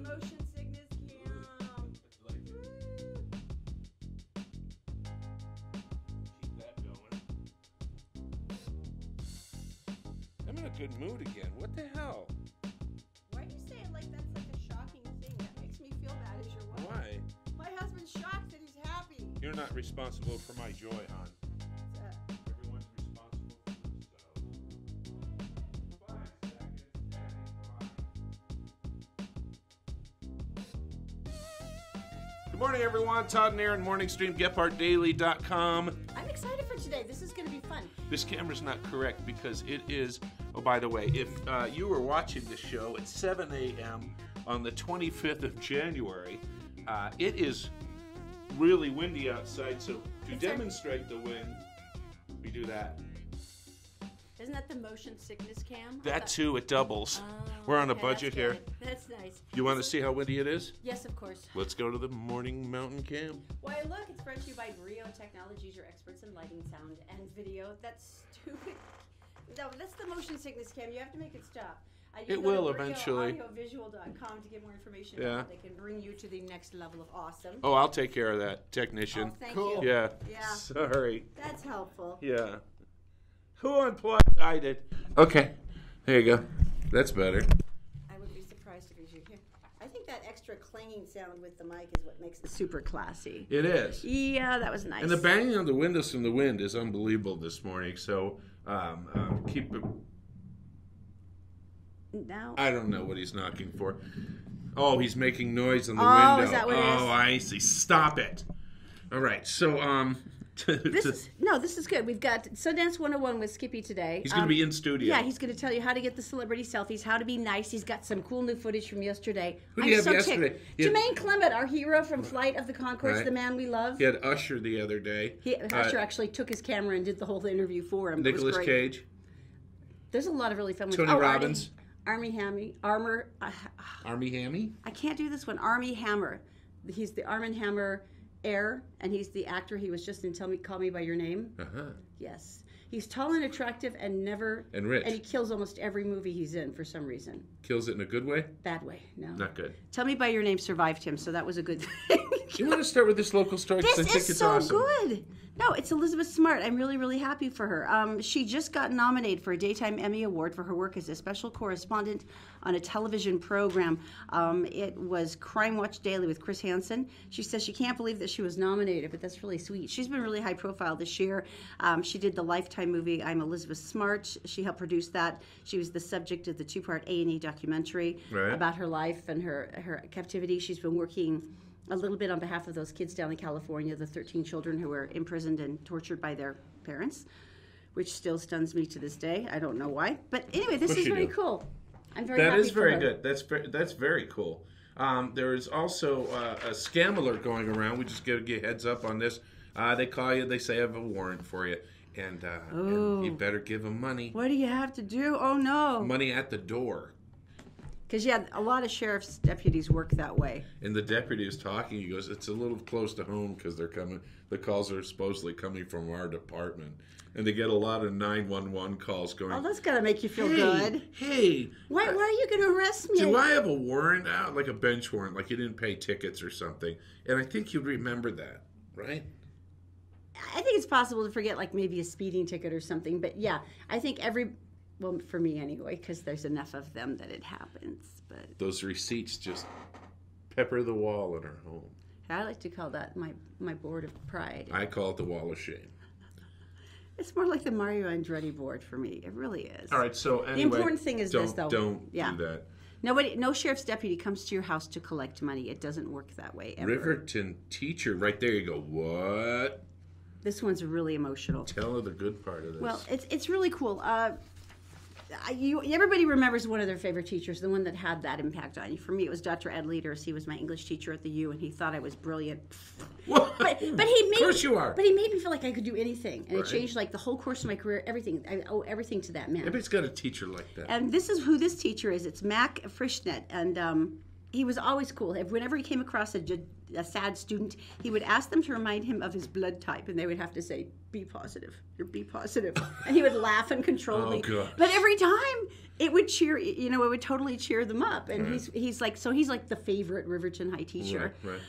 motion sickness cam. Keep that going. I'm in a good mood again. What the hell? Why do you say it like that's like a shocking thing? That makes me feel bad as your wife. Why? My husband's shocked that he's happy. You're not responsible for my joy, hon. Everyone's responsible for themselves. 5 seconds, standing by. Good morning, everyone. Todd and Erin, morning stream, GephartDaily.com. I'm excited for today. This is going to be fun. This camera's not correct because it is, oh, by the way, if you were watching this show at 7 a.m. on the 25th of January, it is really windy outside, so to demonstrate the wind, we do that. Isn't that the motion sickness cam? That too, it doubles. We're on a budget here. That's nice. You want to see how windy it is? Yes, of course. Let's go to the morning mountain cam. Why, look, it's brought to you by Brio Technologies, your experts in lighting, sound, and video. That's stupid. No, that's the motion sickness cam. You have to make it stop. It will eventually. Audiovisual.com to get more information Yeah. about how they can bring you to the next level of awesome. Oh, I'll take care of that, technician. Oh, thank you. Yeah. Yeah. Sorry. That's helpful. Yeah. Who unplugged? I did. Okay. There you go. That's better. I would be surprised if you hear. I think that extra clanging sound with the mic is what makes it super classy. It is. Yeah, that was nice. And the banging on the windows from the wind is unbelievable this morning. So keep it. Now. I don't know what he's knocking for. Oh, he's making noise on the window. Is that what it is? Oh, I see. Stop it. All right. So This is good. We've got Sundance 101 with Skippy today. He's going to be in studio. Yeah, he's going to tell you how to get the celebrity selfies, how to be nice. He's got some cool new footage from yesterday. Who do you have yesterday? Jermaine Clement, our hero from Flight of the Conchords, Right. the man we love. He had Usher the other day. Usher actually took his camera and did the whole interview for him. Nicolas Cage. There's a lot of really fun ones. Tony Robbins. Army Hammy. Army Hammy? I can't do this one. Army Hammer. He's the Arm & Hammer heir, and he's the actor. He was just in Call Me By Your Name. Uh-huh. Yes. He's tall and attractive and rich. And he kills almost every movie he's in for some reason. Kills it in a good way? Bad way, no. Not good. Tell Me By Your Name survived him, so that was a good thing. You want to start with this local story? This I think is it's so awesome. good. No, it's Elizabeth Smart. I'm really, really happy for her. She just got nominated for a Daytime Emmy Award for her work as a special correspondent on a television program. It was Crime Watch Daily with Chris Hansen. She says she can't believe that she was nominated, but that's really sweet. She's been really high profile this year. She did the Lifetime movie I'm Elizabeth Smart. She helped produce that. She was the subject of the 2-part A&E documentary about her life and her captivity. She's been working a little bit on behalf of those kids down in California, the 13 children who were imprisoned and tortured by their parents, which still stuns me to this day. I don't know why. But anyway, this is very cool. I'm very happy. That is very for her. good. That's very cool. There is also a scam alert going around. We just get a heads up on this. They call you. They say I have a warrant for you. And you better give them money. What do you have to do? Oh, no. Money at the door. Because, yeah, a lot of sheriff's deputies work that way. And the deputy is talking. He goes, it's a little close to home because they're coming. The calls are supposedly coming from our department. And they get a lot of 911 calls going. Oh, that's got to make you feel good. Hey. Why are you going to arrest me? Do I have a warrant out? Like a bench warrant. Like you didn't pay tickets or something. And I think you'd remember that, right? I think it's possible to forget, like, maybe a speeding ticket or something. But, yeah, I think well, for me anyway, because there's enough of them that it happens. But those receipts just pepper the wall in our home. I like to call that my board of pride. I call it the wall of shame. It's more like the Mario Andretti board for me. It really is. All right, so anyway. The important thing is this, though. Don't do that. No sheriff's deputy comes to your house to collect money. It doesn't work that way ever. Riverton teacher, right there you go. What? This one's really emotional. Tell her the good part of this. Well, it's really cool. Everybody remembers one of their favorite teachers, the one that had that impact on you. For me, it was Dr. Ed Leaders. He was my English teacher at the U, and he thought I was brilliant. What? But he made of course you are. But he made me feel like I could do anything, and Right. it changed like the whole course of my career. Everything. I owe everything to that man. Everybody's got a teacher like that. And this is who this teacher is. It's Mac Frischnet, and he was always cool. Whenever he came across a a sad student, he would ask them to remind him of his blood type, and they would have to say, "Be positive, you're B positive," and he would laugh uncontrollably. Gosh. But every time it would cheer, it would totally cheer them up. And he's like the favorite Riverton High teacher. Right.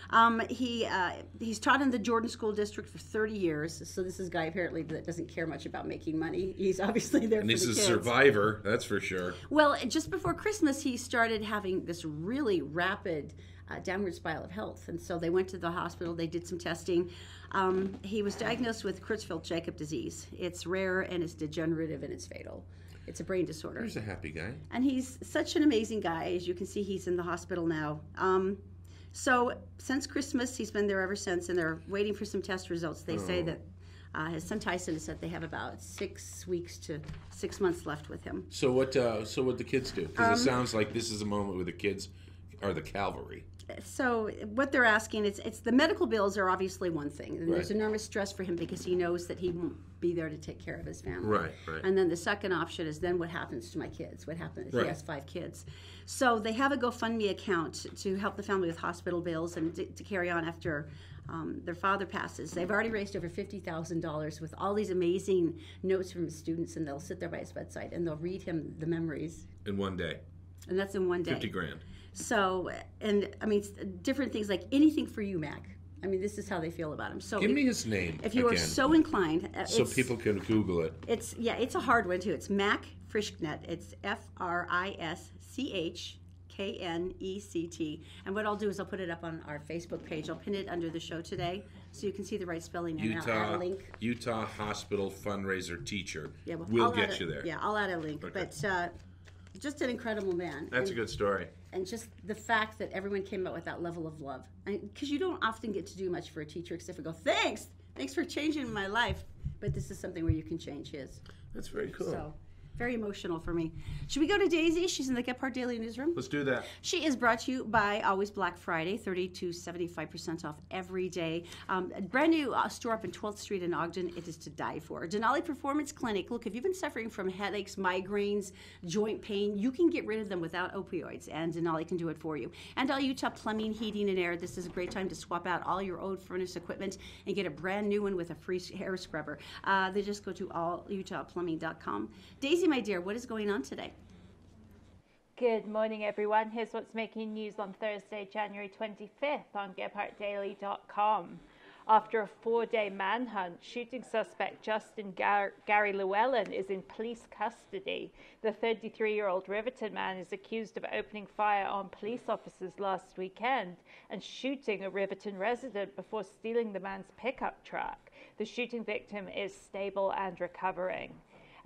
He's taught in the Jordan School District for 30 years. So this is a guy apparently that doesn't care much about making money. He's obviously there for the kids. And he's a survivor, that's for sure. Well, just before Christmas, he started having this really rapid downward spiral of health. And so they went to the hospital. They did some testing. He was diagnosed with Creutzfeldt-Jakob disease. It's rare and it's degenerative and it's fatal. It's a brain disorder. He's a happy guy. And he's such an amazing guy. As you can see, he's in the hospital now. So since Christmas, he's been there ever since, and they're waiting for some test results. They say that his son Tyson has said they have about 6 weeks to 6 months left with him. So what the kids do? Because it sounds like this is a moment where the kids are the cavalry. So what they're asking, it's the medical bills are obviously one thing. And there's Right. enormous stress for him because he knows that he won't be there to take care of his family. Right. And then the second option is then what happens to my kids? What happens if Right. he has 5 kids? So they have a GoFundMe account to help the family with hospital bills and to carry on after their father passes. They've already raised over $50,000 with all these amazing notes from his students, and they'll sit there by his bedside and they'll read him the memories. In one day. And that's in one day. 50 grand. So, and I mean, different things like anything for you, Mac. I mean, this is how they feel about him. So Give me his name if you again, are so inclined, so people can Google it. It's a hard one too. It's Mac Frischknecht. It's Frischknecht. And what I'll do is I'll put it up on our Facebook page. I'll pin it under the show today so you can see the right spelling. And I'll add a link. Utah Hospital Fundraiser Teacher. Yeah, well, we'll get you there. Yeah, I'll add a link. Okay. But just an incredible man. That's a good story. And just the fact that everyone came out with that level of love. Because you don't often get to do much for a teacher except for go, thanks for changing my life. But this is something where you can change his. That's very cool. So, very emotional for me. Should we go to Daisy? She's in the Gephardt Daily Newsroom. Let's do that. She is brought to you by Always Black Friday, 30 to 75% off every day. A brand new store up in 12th Street in Ogden. It is to die for. DENALI Performance Clinic. Look, if you've been suffering from headaches, migraines, joint pain, you can get rid of them without opioids, and DENALI can do it for you. And All Utah Plumbing, Heating, and Air. This is a great time to swap out all your old furnace equipment and get a brand new one with a free hair scrubber. They just go to allutahplumbing.com. Daisy, my dear, what is going on today? Good morning, everyone. Here's what's making news on Thursday, January 25th on GephartDaily.com. After a 4-day manhunt, shooting suspect Justin Gary Llewellyn is in police custody. The 33-year-old Riverton man is accused of opening fire on police officers last weekend and shooting a Riverton resident before stealing the man's pickup truck. The shooting victim is stable and recovering.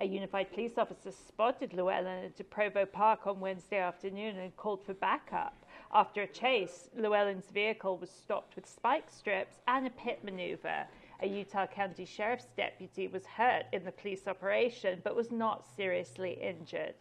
A unified police officer spotted Llewellyn at Provo Park on Wednesday afternoon and called for backup. After a chase, Llewellyn's vehicle was stopped with spike strips and a pit maneuver. A Utah County Sheriff's deputy was hurt in the police operation but was not seriously injured.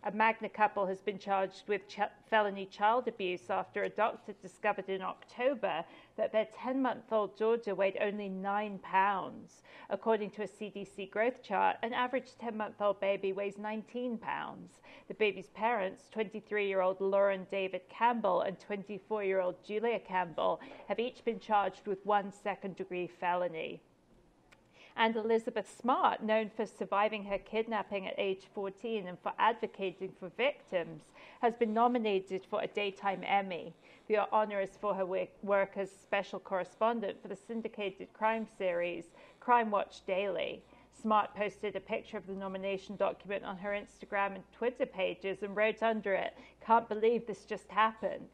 A Magna couple has been charged with felony child abuse after a doctor discovered in October that their 10-month-old daughter weighed only 9 pounds. According to a CDC growth chart, an average 10-month-old baby weighs 19 pounds. The baby's parents, 23-year-old Lauren David Campbell and 24-year-old Julia Campbell, have each been charged with 1 second-degree felony. And Elizabeth Smart, known for surviving her kidnapping at age 14 and for advocating for victims, has been nominated for a Daytime Emmy. The honor is for her work as special correspondent for the syndicated crime series Crime Watch Daily. Smart posted a picture of the nomination document on her Instagram and Twitter pages and wrote under it, "Can't believe this just happened."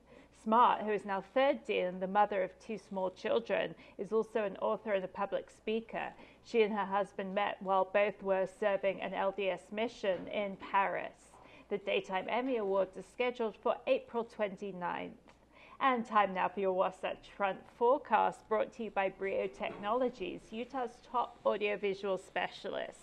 Smart, who is now 30 and the mother of 2 small children, is also an author and a public speaker. She and her husband met while both were serving an LDS mission in Paris. The Daytime Emmy Awards are scheduled for April 29th. And time now for your Wasatch Front forecast, brought to you by Brio Technologies, Utah's top audiovisual specialists.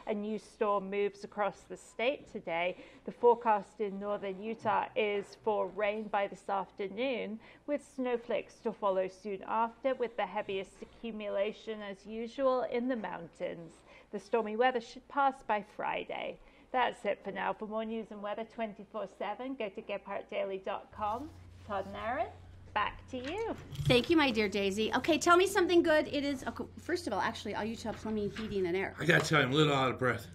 A new storm moves across the state today. The forecast in northern Utah is for rain by this afternoon, with snowflakes to follow soon after, with the heaviest accumulation as usual in the mountains. The stormy weather should pass by Friday. That's it for now. For more news and weather 24/7, go to GephartDaily.com. Todd and Erin? back to you. Thank you, my dear Daisy. Okay, tell me something good. It is, okay, first of all, actually, all Utah Plumbing, Heating, and Air. I gotta tell you, I'm a little out of breath.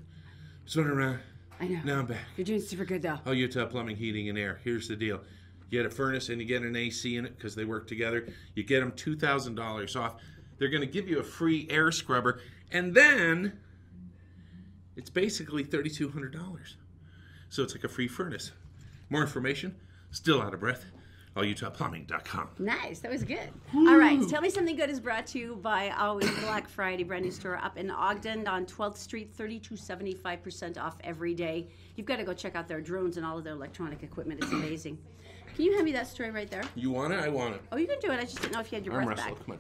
Just running around. I know. Now I'm back. You're doing super good, though. Oh, Utah Plumbing, Heating, and Air. Here's the deal. You get a furnace and you get an AC in it because they work together. You get them $2,000 off. They're going to give you a free air scrubber. And then it's basically $3,200. So it's like a free furnace. More information, still out of breath, allutahplumbing.com. Nice. That was good. All right. Tell Me Something Good is brought to you by Always Black Friday, brand new store up in Ogden on 12th Street, 75% off every day. You've got to go check out their drones and all of their electronic equipment. It's amazing. Can you hand me that story right there? You want it? I want it. Oh, you can do it. I just didn't know if you had your Arm breath wrestle, back. come on.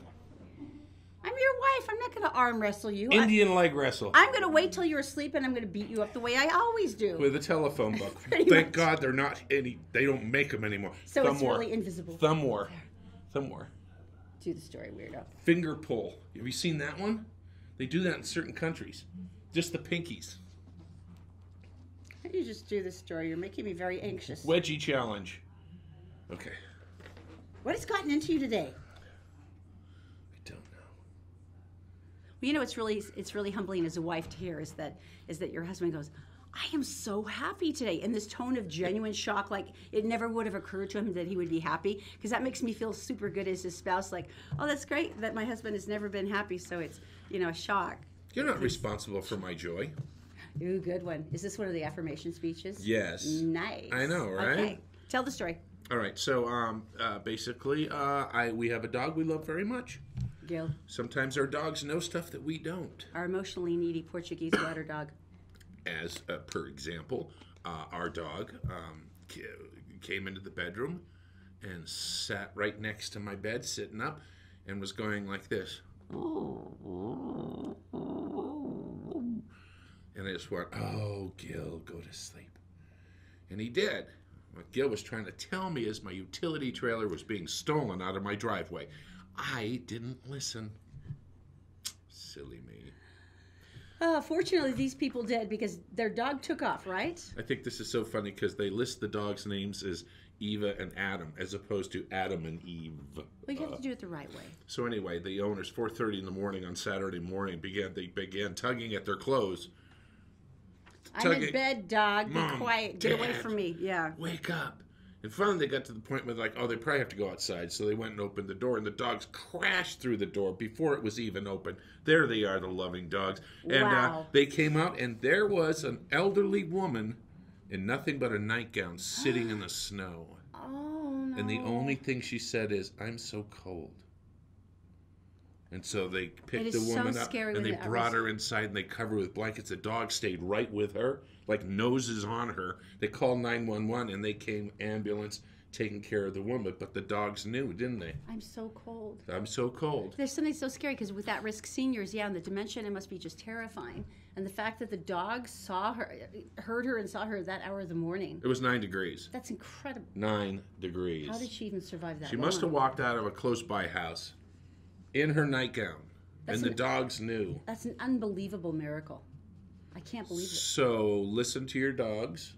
I'm your wife. I'm not going to arm wrestle you. Indian leg wrestle. I'm going to wait till you're asleep and I'm going to beat you up the way I always do. With a telephone book. Pretty Thank much. God they're not any, they don't make them anymore. So Thumb it's war. really invisible. Thumb war. Thumb war. Do the story, weirdo. Finger pull. Have you seen that one? They do that in certain countries. Just the pinkies. How do you just do this story? You're making me very anxious. Wedgie challenge. Okay. What has gotten into you today? I don't know. Well, you know, it's really humbling as a wife to hear is that your husband goes, I am so happy today, in this tone of genuine shock, like it never would have occurred to him that he would be happy, because that makes me feel super good as his spouse, like, oh, that's great that my husband has never been happy, so it's, you know, a shock. You're not responsible for my joy. Ooh, good one. Is this one of the affirmation speeches? Yes. Nice. I know, right? Okay, tell the story. All right. So basically, we have a dog we love very much. Gil, Sometimes our dogs know stuff that we don't. our emotionally needy Portuguese water dog. As per example, our dog came into the bedroom and sat right next to my bed, sitting up, and was going like this. And I just went, oh, Gil, go to sleep. And he did. What Gil was trying to tell me is my utility trailer was being stolen out of my driveway. I didn't listen. Silly me. Fortunately, these people did, because their dog took off, right? I think this is so funny because they list the dogs' names as Eva and Adam as opposed to Adam and Eve. Well, you have to do it the right way. So anyway, the owners, 4:30 in the morning on Saturday morning, began tugging at their clothes. I'm in bed, dog. Be Mom, quiet. Get away Dad. from me. Yeah. Wake up. And finally they got to the point where like, oh, they probably have to go outside. So they went and opened the door, and the dogs crashed through the door before it was even open. There they are, the loving dogs. And Wow. they came out, and there was an elderly woman in nothing but a nightgown sitting in the snow. Oh, no. And the only thing she said is, I'm so cold. And so they picked the is so woman up scary and when they that brought was- her inside and they covered her with blankets. The dog stayed right with her, like noses on her. They called 911 and they came ambulance taking care of the woman. But the dogs knew, didn't they? I'm so cold. I'm so cold. There's something so scary, because with at-risk seniors, yeah, and the dementia, it must be just terrifying. And the fact that the dog saw her, heard her and saw her that hour of the morning. It was 9 degrees. That's incredible. 9 degrees. How did she even survive that She long? must have walked out of a close-by house in her nightgown. That's And the an- dogs knew. That's an unbelievable miracle. I can't believe it. So listen to your dogs,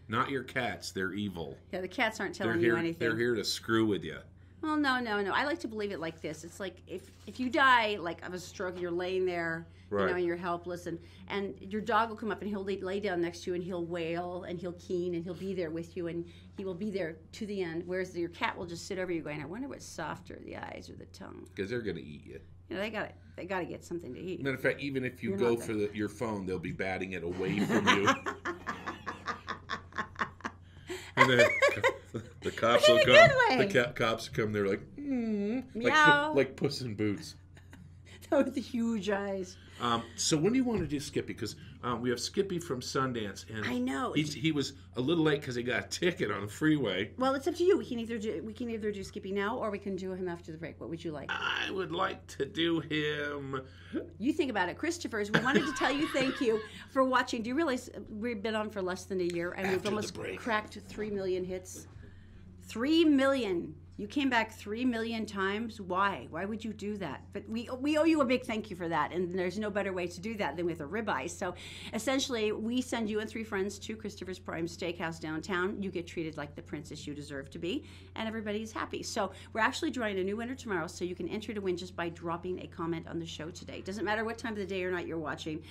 not your cats. They're evil. Yeah, the cats aren't They're telling here. you anything. They're here to screw with you. Well, no. I like to believe it like this. It's like if you die, like of a stroke, you're laying there, Right. you know, and you're helpless, and your dog will come up and he'll lay down next to you and he'll wail and he'll keen and he'll be there with you and he will be there to the end. Whereas your cat will just sit over you, going, I wonder what's softer, the eyes or the tongue. Because they're going to eat you. You know, they got to get something to eat. Matter of fact, even if you You're go not for your phone, they'll be batting it away from you. And then the cops will In a come. good way. The cops come. They're like, Meow. like Puss in Boots. With the huge eyes. So when do you want to do Skippy? Because we have Skippy from Sundance, and I know. he was a little late because he got a ticket on the freeway. Well, it's up to you. We can either do Skippy now, or we can do him after the break. What would you like? I would like to do him. You think about it. Christopher's, we wanted to tell you thank you for watching. Do you realize we've been on for less than a year, and we've After the almost break. cracked 3 million hits? 3 million You came back 3 million times. Why? Why would you do that? But we owe you a big thank you for that, and there's no better way to do that than with a ribeye. So essentially, we send you and 3 friends to Christopher's Prime Steakhouse downtown. You get treated like the princess you deserve to be, and everybody's happy. So we're actually drawing a new winner tomorrow, so you can enter to win just by dropping a comment on the show today. Doesn't matter what time of the day or night you're watching.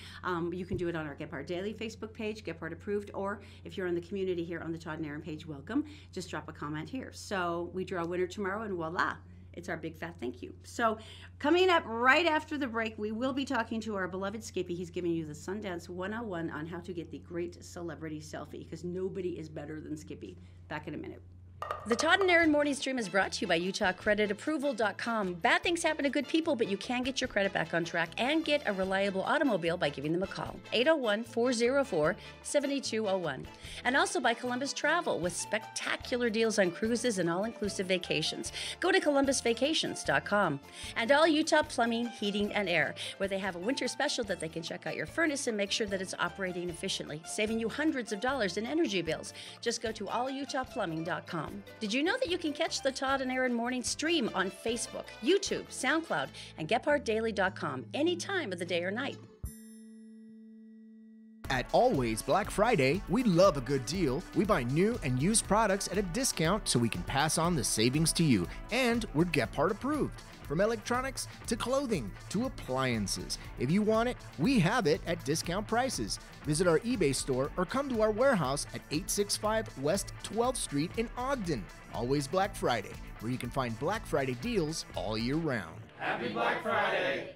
You can do it on our Gephardt Daily Facebook page, Gephardt Approved, or if you're in the community here on the Todd and Erin page, welcome. Just drop a comment here. So we draw a winner tomorrow, and voila, it's our big fat thank you. So coming up right after the break, we will be talking to our beloved Skippy. He's giving you the Sundance 101 on how to get the great celebrity selfie, because nobody is better than Skippy. Back in a minute. The Todd and Erin Morning Stream is brought to you by UtahCreditApproval.com. Bad things happen to good people, but you can get your credit back on track and get a reliable automobile by giving them a call. 801-404-7201. And also by Columbus Travel with spectacular deals on cruises and all-inclusive vacations. Go to ColumbusVacations.com. And all Utah Plumbing, Heating, and Air, where they have a winter special that they can check out your furnace and make sure that it's operating efficiently, saving you hundreds of dollars in energy bills. Just go to allutahplumbing.com. Did you know that you can catch the Todd and Erin Morning Stream on Facebook, YouTube, SoundCloud, and GephartDaily.com any time of the day or night? At Always Black Friday, we love a good deal. We buy new and used products at a discount so we can pass on the savings to you. And we're Gephardt approved. From electronics to clothing to appliances. If you want it, we have it at discount prices. Visit our eBay store or come to our warehouse at 865 West 12th Street in Ogden. Always Black Friday, where you can find Black Friday deals all year round. Happy Black Friday!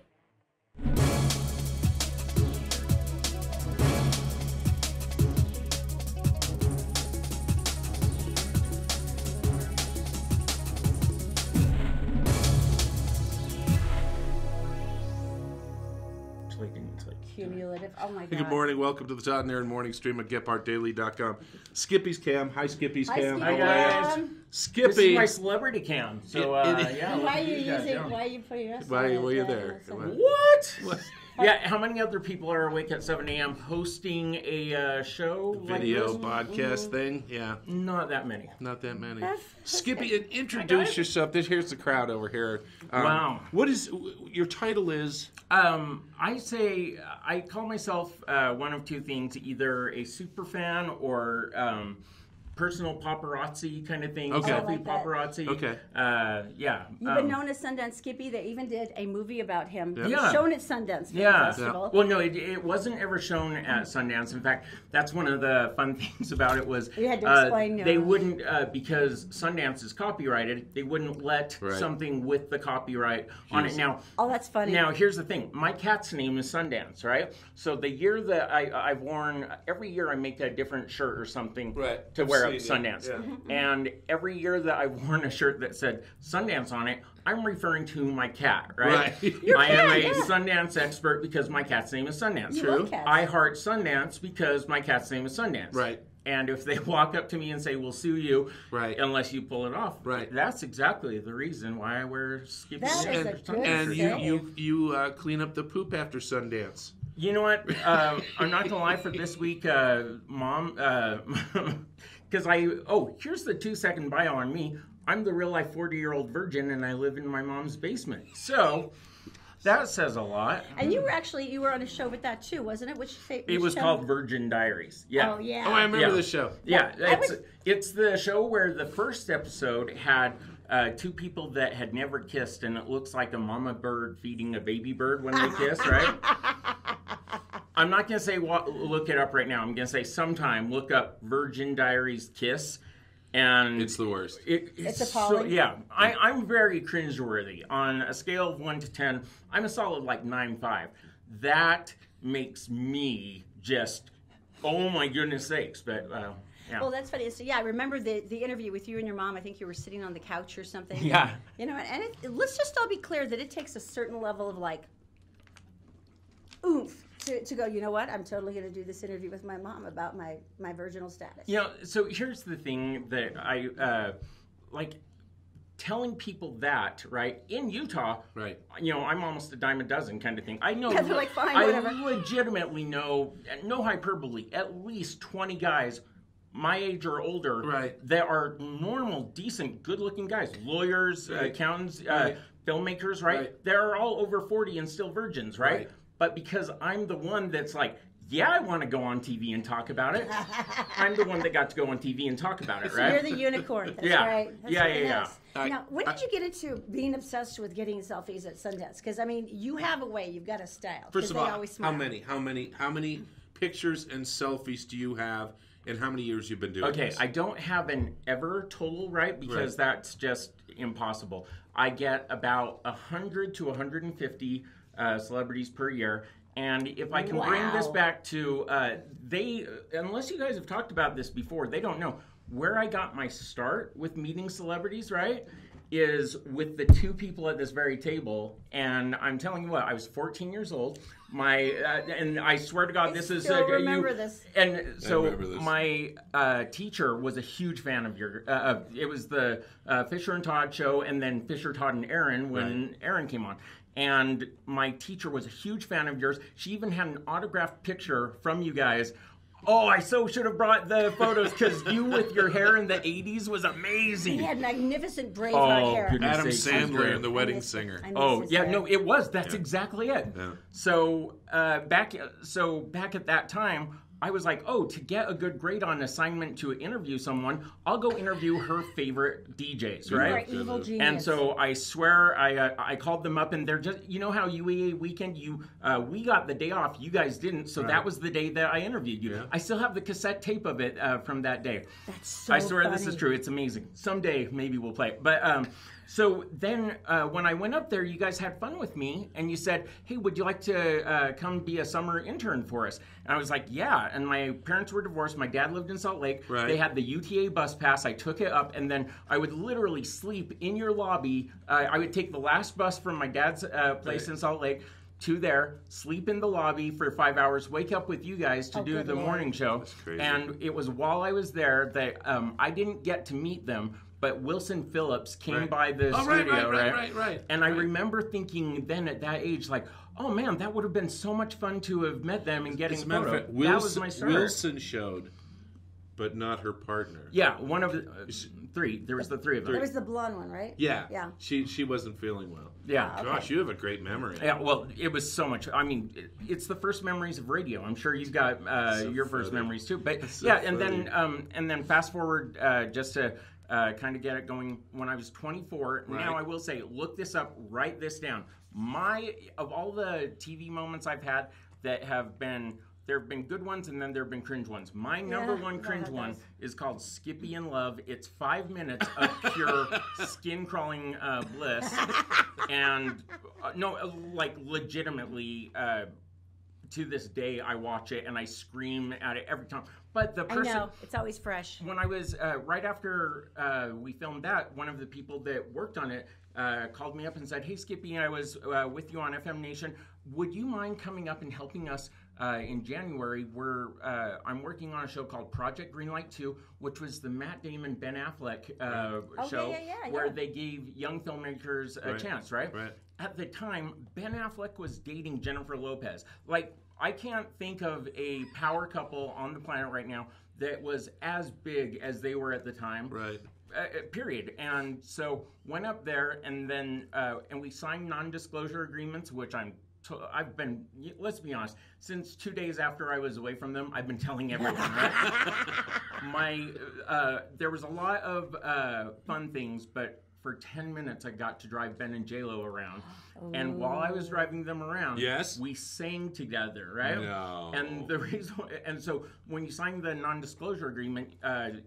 Cumulative. Oh my God. Good morning. Welcome to the Todd and Erin Morning Stream at GephartDaily.com. Skippy's cam. Hi, Skippy's cam. Hi, guys. Skippy. This is my celebrity cam. So, yeah. Why are you using? Why are you putting us? Why on were it? you there? What? Yeah, how many other people are awake at 7 a.m. hosting a show Video like this? podcast thing? Yeah. Not that many. Not that many. That's Skippy, introduce yourself. Here's the crowd over here. Wow. What is your title? Is I call myself one of two things: either a super fan or personal paparazzi kind of thing. Okay. Selfie I like that. paparazzi. Okay. Yeah. You've been known as Sundance Skippy. They even did a movie about him. Yeah. It was shown at Sundance Film Yeah. Festival. Well, no, it wasn't ever shown at Sundance. In fact, that's one of the fun things about it was You had to explain. they wouldn't, because Sundance is copyrighted, they wouldn't let Right. something with the copyright on it. Now, Oh, that's funny. Now, here's the thing. My cat's name is Sundance, right? So the year that I've worn, every year I make a different shirt or something Right. to wear at I've seen it. Sundance. Yeah. And every year that I've worn a shirt that said Sundance on it, I'm referring to my cat, right? Right. I am a Sundance expert because my cat's name is Sundance. You love cats. I heart Sundance because my cat's name is Sundance. Right. And if they walk up to me and say, "We'll sue you," Right. unless you pull it off, Right. That's exactly the reason why I wear Skippy. That is a and good and save. you clean up the poop after Sundance. You know what? I'm not gonna lie. For this week, Mom, because here's the 2-second bio on me. I'm the real life 40-year-old virgin, and I live in my mom's basement. So that says a lot. And you were on a show with that too, wasn't it? Which It was called Virgin Diaries. Yeah. Oh yeah. Oh, I remember Yeah. the show. Yeah, I it's the show where the first episode had two people that had never kissed, and it looks like a mama bird feeding a baby bird when they kiss, right? I'm not going to say look it up right now. I'm going to say sometime look up Virgin Diaries kiss. And It's the worst. It's appalling. So, yeah, I'm very cringeworthy. On a scale of 1 to 10, I'm a solid like 9.5. That makes me just, oh my goodness sakes. But, yeah. Well, that's funny. So, yeah, I remember the interview with you and your mom. I think you were sitting on the couch or something. Yeah. You know, and let's just all be clear that it takes a certain level of, like, oomph to go, you know what, I'm totally going to do this interview with my mom about my virginal status. You know, so here's the thing that I, like, telling people that, right, in Utah, Right. you know, I'm almost a dime a dozen kind of thing. I know, Yeah, they're like, fine, I whatever. legitimately know, no hyperbole, at least 20 guys my age or older Right. that are normal, decent, good-looking guys, lawyers, accountants, filmmakers, right? They're all over 40 and still virgins, right? But because I'm the one that's like, yeah, I want to go on TV and talk about it. I'm the one that got to go on TV and talk about it, right? You're the unicorn. That's Yeah. right. That's Yeah, really yeah, nice. yeah. Now, when did you get into being obsessed with getting selfies at Sundance? Because, I mean, you have a way. You've got a style. First of all, they always smile. how many pictures and selfies do you have, and how many years you've been doing Okay, this? I don't have an ever total, right? Because that's just impossible. I get about 100 to 150 celebrities per year. And if I can bring this back to, unless you guys have talked about this before, they don't know. Where I got my start with meeting celebrities, right, is with the two people at this very table. And I'm telling you what, I was 14 years old. And I swear to God, this is... still remember this. And so remember this. my teacher was a huge fan of your... it was the Fisher and Todd show, and then Fisher, Todd, and Erin when Erin came on. And my teacher was a huge fan of yours. She even had an autographed picture from you guys. Oh, I so should have brought the photos because you with your hair in the 80s was amazing. He had magnificent Braveheart hair. goodness Adam sakes, Sandler and the I Wedding miss it. Singer. I miss Oh, his yeah, hair. no, it was. That's exactly it. Yeah. So back at that time, I was like, oh, to get a good grade on assignment to interview someone, I'll go interview her favorite DJs, You're right? an evil genius. And so I swear I called them up, and they're just, you know how UEA weekend, we got the day off, you guys didn't, so that was the day that I interviewed you. Yeah. I still have the cassette tape of it from that day. That's so I swear funny. this is true. It's amazing. Someday maybe we'll play it. But so then when I went up there, you guys had fun with me, and you said, hey, would you like to come be a summer intern for us? And I was like, yeah. And my parents were divorced. My dad lived in Salt Lake. Right. They had the UTA bus pass. I took it up, and then I would literally sleep in your lobby. I would take the last bus from my dad's place in Salt Lake to there, sleep in the lobby for 5 hours, wake up with you guys to do good the Lord. morning show. That's crazy. And it was while I was there that I didn't get to meet them, but Wilson Phillips came by the studio, right. And I remember thinking then at that age, like, oh man, that would have been so much fun to have met them and getting As a matter of photo. fact, That was my start. Wilson showed, but not her partner. Yeah, one of the three. There was the three of them. There was the blonde one, right? Yeah. Yeah. She wasn't feeling well. Yeah. Gosh, you have a great memory. Yeah, well, it was so much. I mean, it's the first memories of radio. I'm sure you've got your first funny. memories too. But So yeah, funny. and then fast forward just to kind of get it going. When I was 24, now I will say, look this up, write this down. Of all the TV moments I've had that have been. There have been good ones, and then there have been cringe ones. My number one cringe one is called Skippy in Love. It's 5 minutes of pure skin-crawling bliss. And, like, legitimately, to this day, I watch it, and I scream at it every time. But the person... I know. It's always fresh. When I was, right after we filmed that, one of the people that worked on it called me up and said, hey, Skippy, I was with you on FM Nation. Would you mind coming up and helping us in January? I'm working on a show called Project Greenlight 2, which was the Matt Damon, Ben Affleck show where they gave young filmmakers a chance, right? At the time, Ben Affleck was dating Jennifer Lopez. Like, I can't think of a power couple on the planet right now that was as big as they were at the time. Right. Period. And so went up there, and then and we signed non-disclosure agreements, which I've been, let's be honest, since 2 days after I was away from them, I've been telling everyone, right? There was a lot of fun things, but for 10 minutes I got to drive Ben and J-Lo around. And while I was driving them around, we sang together, right? No. And the reason, and so when you sign the non-disclosure agreement,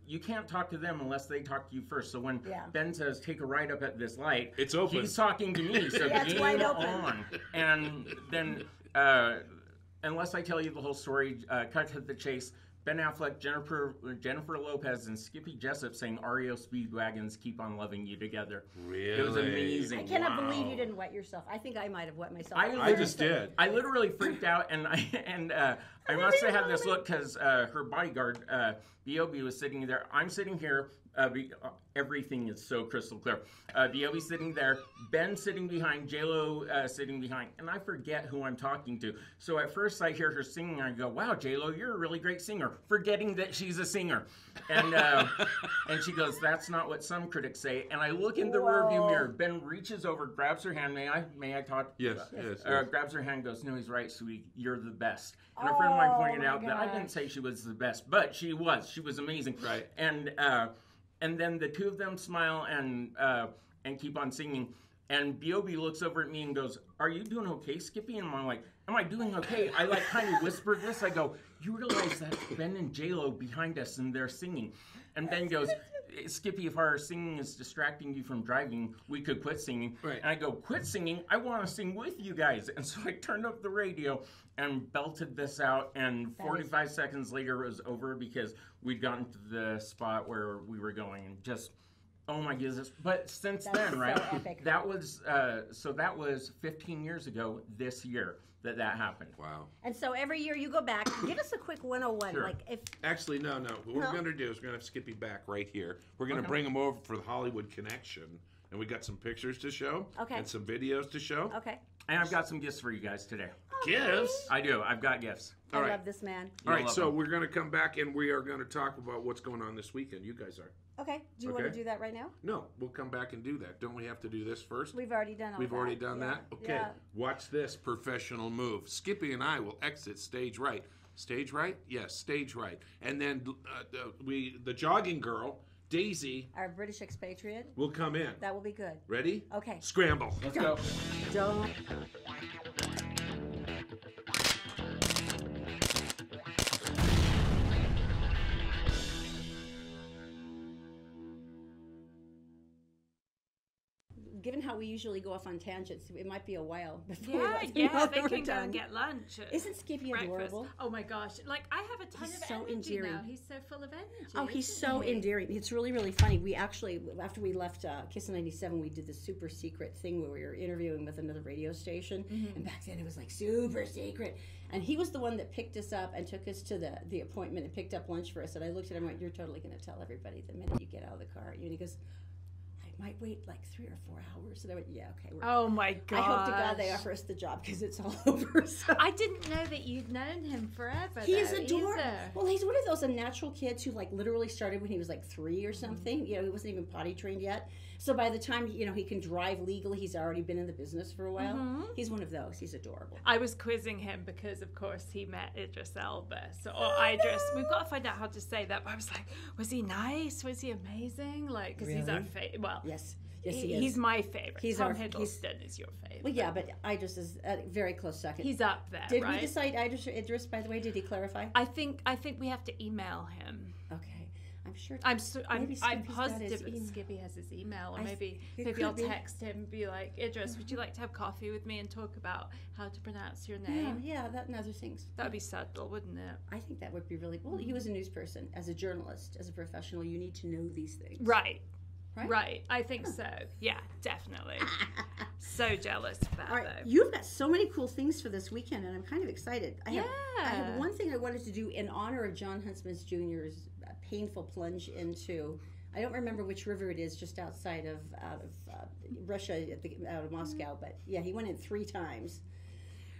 you can't talk to them unless they talk to you first. So when Ben says, take a ride up at this light, it's open. He's talking to me, so it's game wide open. on. And then, unless I tell you the whole story, cut to the chase. Ben Affleck, Jennifer Lopez, and Skippy Jessup sang REO Speedwagon's "Keep on Loving You" together. Really? It was amazing. I cannot believe you didn't wet yourself. I think I might have wet myself. I just did. I literally freaked out, and I must have had this look because her bodyguard, B.O.B., was sitting there. I'm sitting here. Everything is so crystal clear. B.O.B. sitting there, Ben sitting behind, J-Lo sitting behind, and I forget who I'm talking to. So at first I hear her singing, I go, wow, J-Lo, you're a really great singer. singer, forgetting that she's a singer. And and she goes, that's not what some critics say. And I look in the rearview mirror. Ben reaches over, grabs her hand. May I, Todd? Yes. Grabs her hand, goes, no, he's right, sweetie. You're the best. And a friend of mine pointed out that I didn't say she was the best, but she was. She was amazing. Right. And then the two of them smile and keep on singing. And B.O.B. looks over at me and goes, are you doing okay, Skippy? And I'm like, am I doing okay? I like kind of whispered this. I go, you realize that's Ben and J-Lo behind us and they're singing. And Ben goes, Skippy, if our singing is distracting you from driving, we could quit singing. Right. And I go, quit singing? I want to sing with you guys. And so I turned up the radio and belted this out. And 45 seconds later, it was over because we'd gotten to the spot where we were going. And just, oh my goodness. But since then, right, that was 15 years ago this year that happened. Wow. And so every year you go back. Give us a quick 101. Sure. Like if Actually, no. What we're going to do is we're going to have Skippy back right here. We're going to bring him over for the Hollywood Connection. And we got some pictures to show. Okay. And some videos to show. okay. And I've got some gifts for you guys today. Gifts? I do. I've got gifts. I All right. love this man. All right, love so him. we're going to come back and we are going to talk about what's going on this weekend. You guys are. Okay. Do you want to Okay. do that right now? No, we'll come back and do that. Don't we have to do this first? We've already done all We've that. already done Yeah. that? Okay. Yeah. Watch this professional move. Skippy and I will exit stage right. Stage right? Yes, stage right. And then the jogging girl, Daisy, Our British expatriate. will come in. That will be good. Ready? Okay. Scramble. Let's go. Don't. Given how we usually go off on tangents, it might be a while before Yeah, we're they can go done. and get lunch. at Isn't Skippy breakfast. adorable? Oh my gosh! Like I have a ton He's of so energy endearing. now. He's so full of energy. Oh, he's isn't so he? endearing. It's really, really funny. We actually, after we left Kiss 97, we did this super secret thing where we were interviewing with another radio station. And back then it was like super secret. And he was the one that picked us up and took us to the appointment and picked up lunch for us. And I looked at him and went, you're totally going to tell everybody the minute you get out of the car. And he goes, I might wait like 3 or 4 hours. And I went, yeah, okay. Oh my god! I hope to God they offer us the job because it's all over. So. I didn't know that you'd known him forever. He is though, adorable. either. Well, he's one of those unnatural kids who like literally started when he was like 3 or something. You know, he wasn't even potty trained yet. So by the time he can drive legally, he's already been in the business for a while. He's one of those. He's adorable. I was quizzing him because, of course, he met Idris Elba. So, or Idris. We've got to find out how to say that. But I was like, was he nice? Was he amazing? Like, because he's our Really? favorite. Well, Yes, he is. he's my favorite. He's Tom our- Hiddleston is your favorite. Well, yeah, but Idris is a very close second. He's up there, Did right? we decide Idris, by the way? Did he clarify? I think we have to email him. Okay. I'm sure. I'm Maybe I'm Skippy's got his positive that email. Skippy has his email, or I maybe it I'll could be. text him and be like, Idris, would you like to have coffee with me and talk about how to pronounce your Yeah, name? yeah, that and other things. That would be subtle, wouldn't it? I think that would be really well. He was a news person. As a journalist, as a professional, you need to know these things. Right. Right? Right. I think so. Yeah, definitely. So jealous of that, All right, though. you've got so many cool things for this weekend, and I'm kind of excited. I have Yeah. one thing I wanted to do in honor of John Huntsman Jr.'s painful plunge into, I don't remember which river it is, just outside of Russia, out of Moscow, but yeah, he went in 3 times,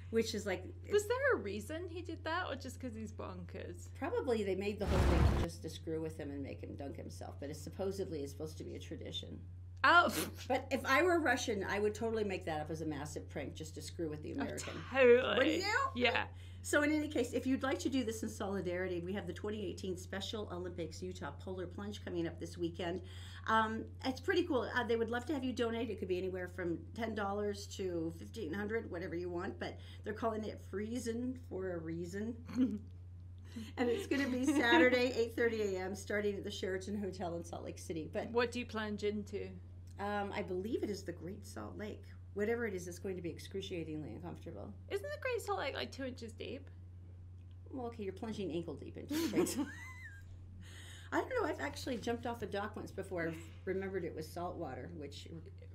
which is like, Was there a reason he did that, or just because he's bonkers? probably they made the whole thing just to screw with him and make him dunk himself, but it's supposedly supposed to be a tradition. Oh, But if I were Russian, I would totally make that up as a massive prank just to screw with the American. totally. Wouldn't you? Yeah. So in any case, if you'd like to do this in solidarity, we have the 2018 Special Olympics Utah Polar Plunge coming up this weekend. It's pretty cool. They would love to have you donate. It could be anywhere from $10 to $1,500, whatever you want, but they're calling it Freezin' for a reason. And it's going to be Saturday, 8:30 a.m., starting at the Sheraton Hotel in Salt Lake City. But What do you plunge into? I believe it is the Great Salt Lake. Whatever it is, it's going to be excruciatingly uncomfortable. Isn't the Great Salt Lake like 2 inches deep? Well, okay, you're plunging ankle deep into the Great Salt. I don't know. I've actually jumped off a dock once before. I remembered it was salt water, which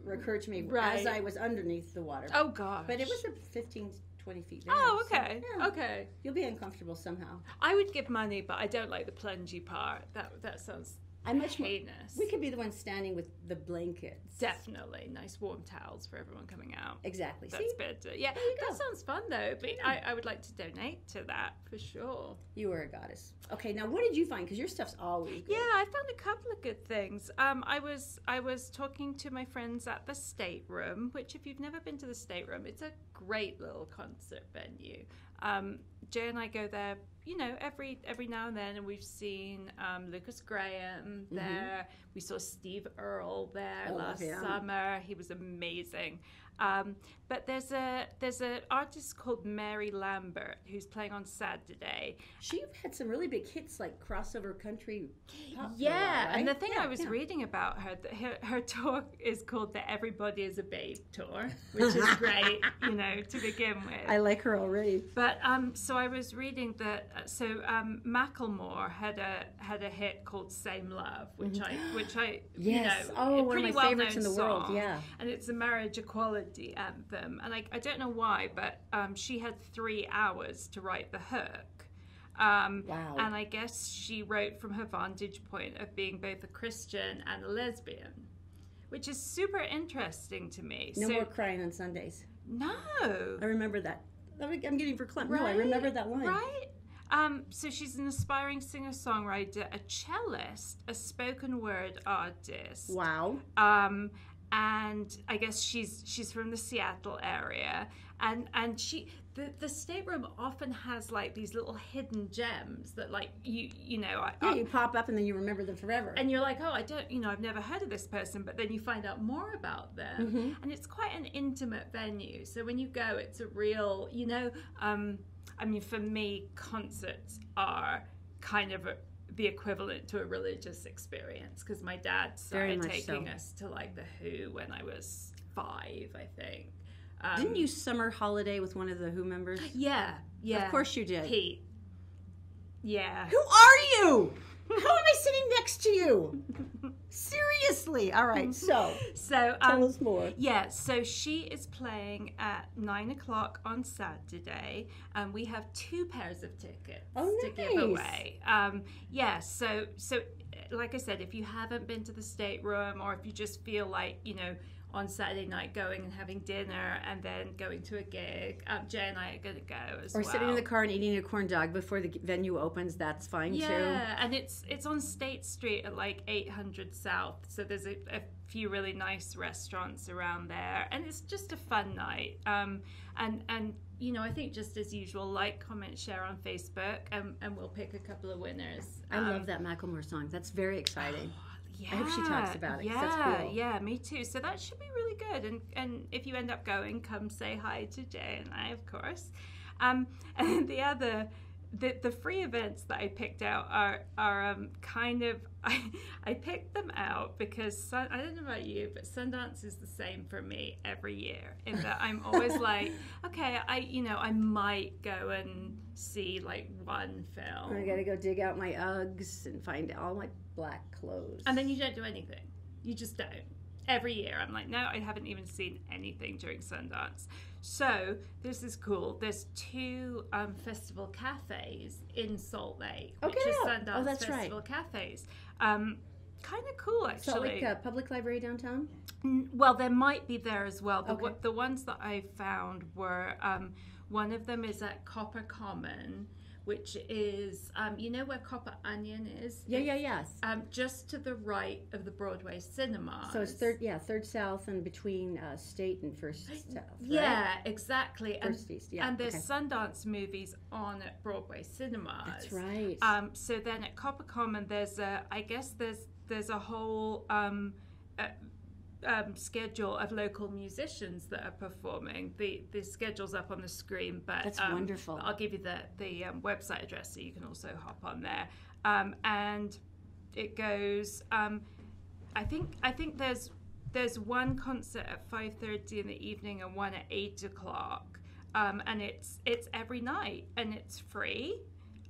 recurred to me Right. as I was underneath the water. Oh, gosh. But it was a 15, 20 feet down. Oh, so, okay. yeah, Okay. You'll be uncomfortable somehow. I would give money, but I don't like the plungy part. That sounds I'm much more, heinous. we could be the ones standing with the blankets. Definitely nice warm towels for everyone coming out. Exactly. That's See? better. Yeah, you go. that sounds fun though. But I would like to donate to that for sure. You were a goddess. Okay, now what did you find? Because your stuff's always good. Yeah, I found a couple of good things. I was talking to my friends at the State Room, which if you've never been to the State Room, it's a great little concert venue. Jay and I go there, you know, every now and then, and we've seen Lucas Graham there. We saw Steve Earle there last summer. He was amazing. But there's an artist called Mary Lambert who's playing on Saturday. She had some really big hits like crossover country pop. Yeah, right? and the thing I was reading about her tour is called the Everybody is a Babe tour, which is great, you know, to begin with. I like her already. But so I was reading that Macklemore had a hit called Same Love, which I Yes. you know, Oh, a one of pretty my favorites in well-known the world, song. yeah. And it's a marriage equality anthem, and I don't know why, but she had 3 hours to write the hook. Wow. And I guess she wrote from her vantage point of being both a Christian and a lesbian, which is super interesting to me. No more crying on Sundays. No. I remember that. I'm getting verklempt. Right? No, I remember that line. Right? So she's an aspiring singer-songwriter, a cellist, a spoken word artist. Wow. And I guess she's from the Seattle area, and the State Room often has like these little hidden gems that like you know you pop up and then you remember them forever. and you're like, oh, I've never heard of this person, but then you find out more about them, and it's quite an intimate venue. So when you go, it's a real, you know, I mean, for me, concerts are kind of the equivalent to a religious experience, because my dad started taking us to like the Who when I was 5, I think. Didn't you summer holiday with one of the Who members? Yeah. Of course you did. Pete. Yeah. Who are you? How am I sitting next to you? Seriously. All right. So tell us more. Yeah. So she is playing at 9:00 on Saturday, and we have 2 pairs of tickets to give away. Yeah. So like I said, if you haven't been to the State Room, or if you just feel like, you know, on Saturday night going and having dinner and then going to a gig, Jay and I are going to go as well. Or sitting in the car and eating a corn dog before the venue opens, that's fine too. Yeah, and it's on State Street at like 800 South, so there's a few really nice restaurants around there, and it's just a fun night. And you know, I think just as usual, like, comment, share on Facebook, and we'll pick a couple of winners. I love that Macklemore song. That's very exciting. Yeah, I hope she talks about it. Yeah, That's cool. Yeah, me too. So that should be really good. And if you end up going, come say hi to Jay and I, of course. And the free events that I picked out are kind of, I picked them out because I don't know about you, but Sundance is the same for me every year, in that I'm always like, okay, I might go and see like one film. I gotta go dig out my Uggs and find all my black clothes. And then you don't do anything. You just don't. Every year I'm like, no, I haven't even seen anything during Sundance. So this is cool. There's 2 festival cafes in Salt Lake, which is Sundance Festival Cafes. Kind of cool, actually. Salt Lake Public Library downtown? Well, there might be there as well. But Okay. the ones that I found were, one of them is at Copper Common, which is, you know where Copper Onion is? Yes. Just to the right of the Broadway Cinemas. So it's third south and between State and First South, right? Yeah, exactly. First East, yeah. And there's okay. Sundance movies on at Broadway Cinemas. That's right. So then at Copper Common, there's a whole schedule of local musicians that are performing. The schedule's up on the screen, but that's wonderful. I'll give you the website address so you can also hop on there. And it goes. I think there's one concert at 5:30 in the evening and one at 8 o'clock, and it's every night and it's free.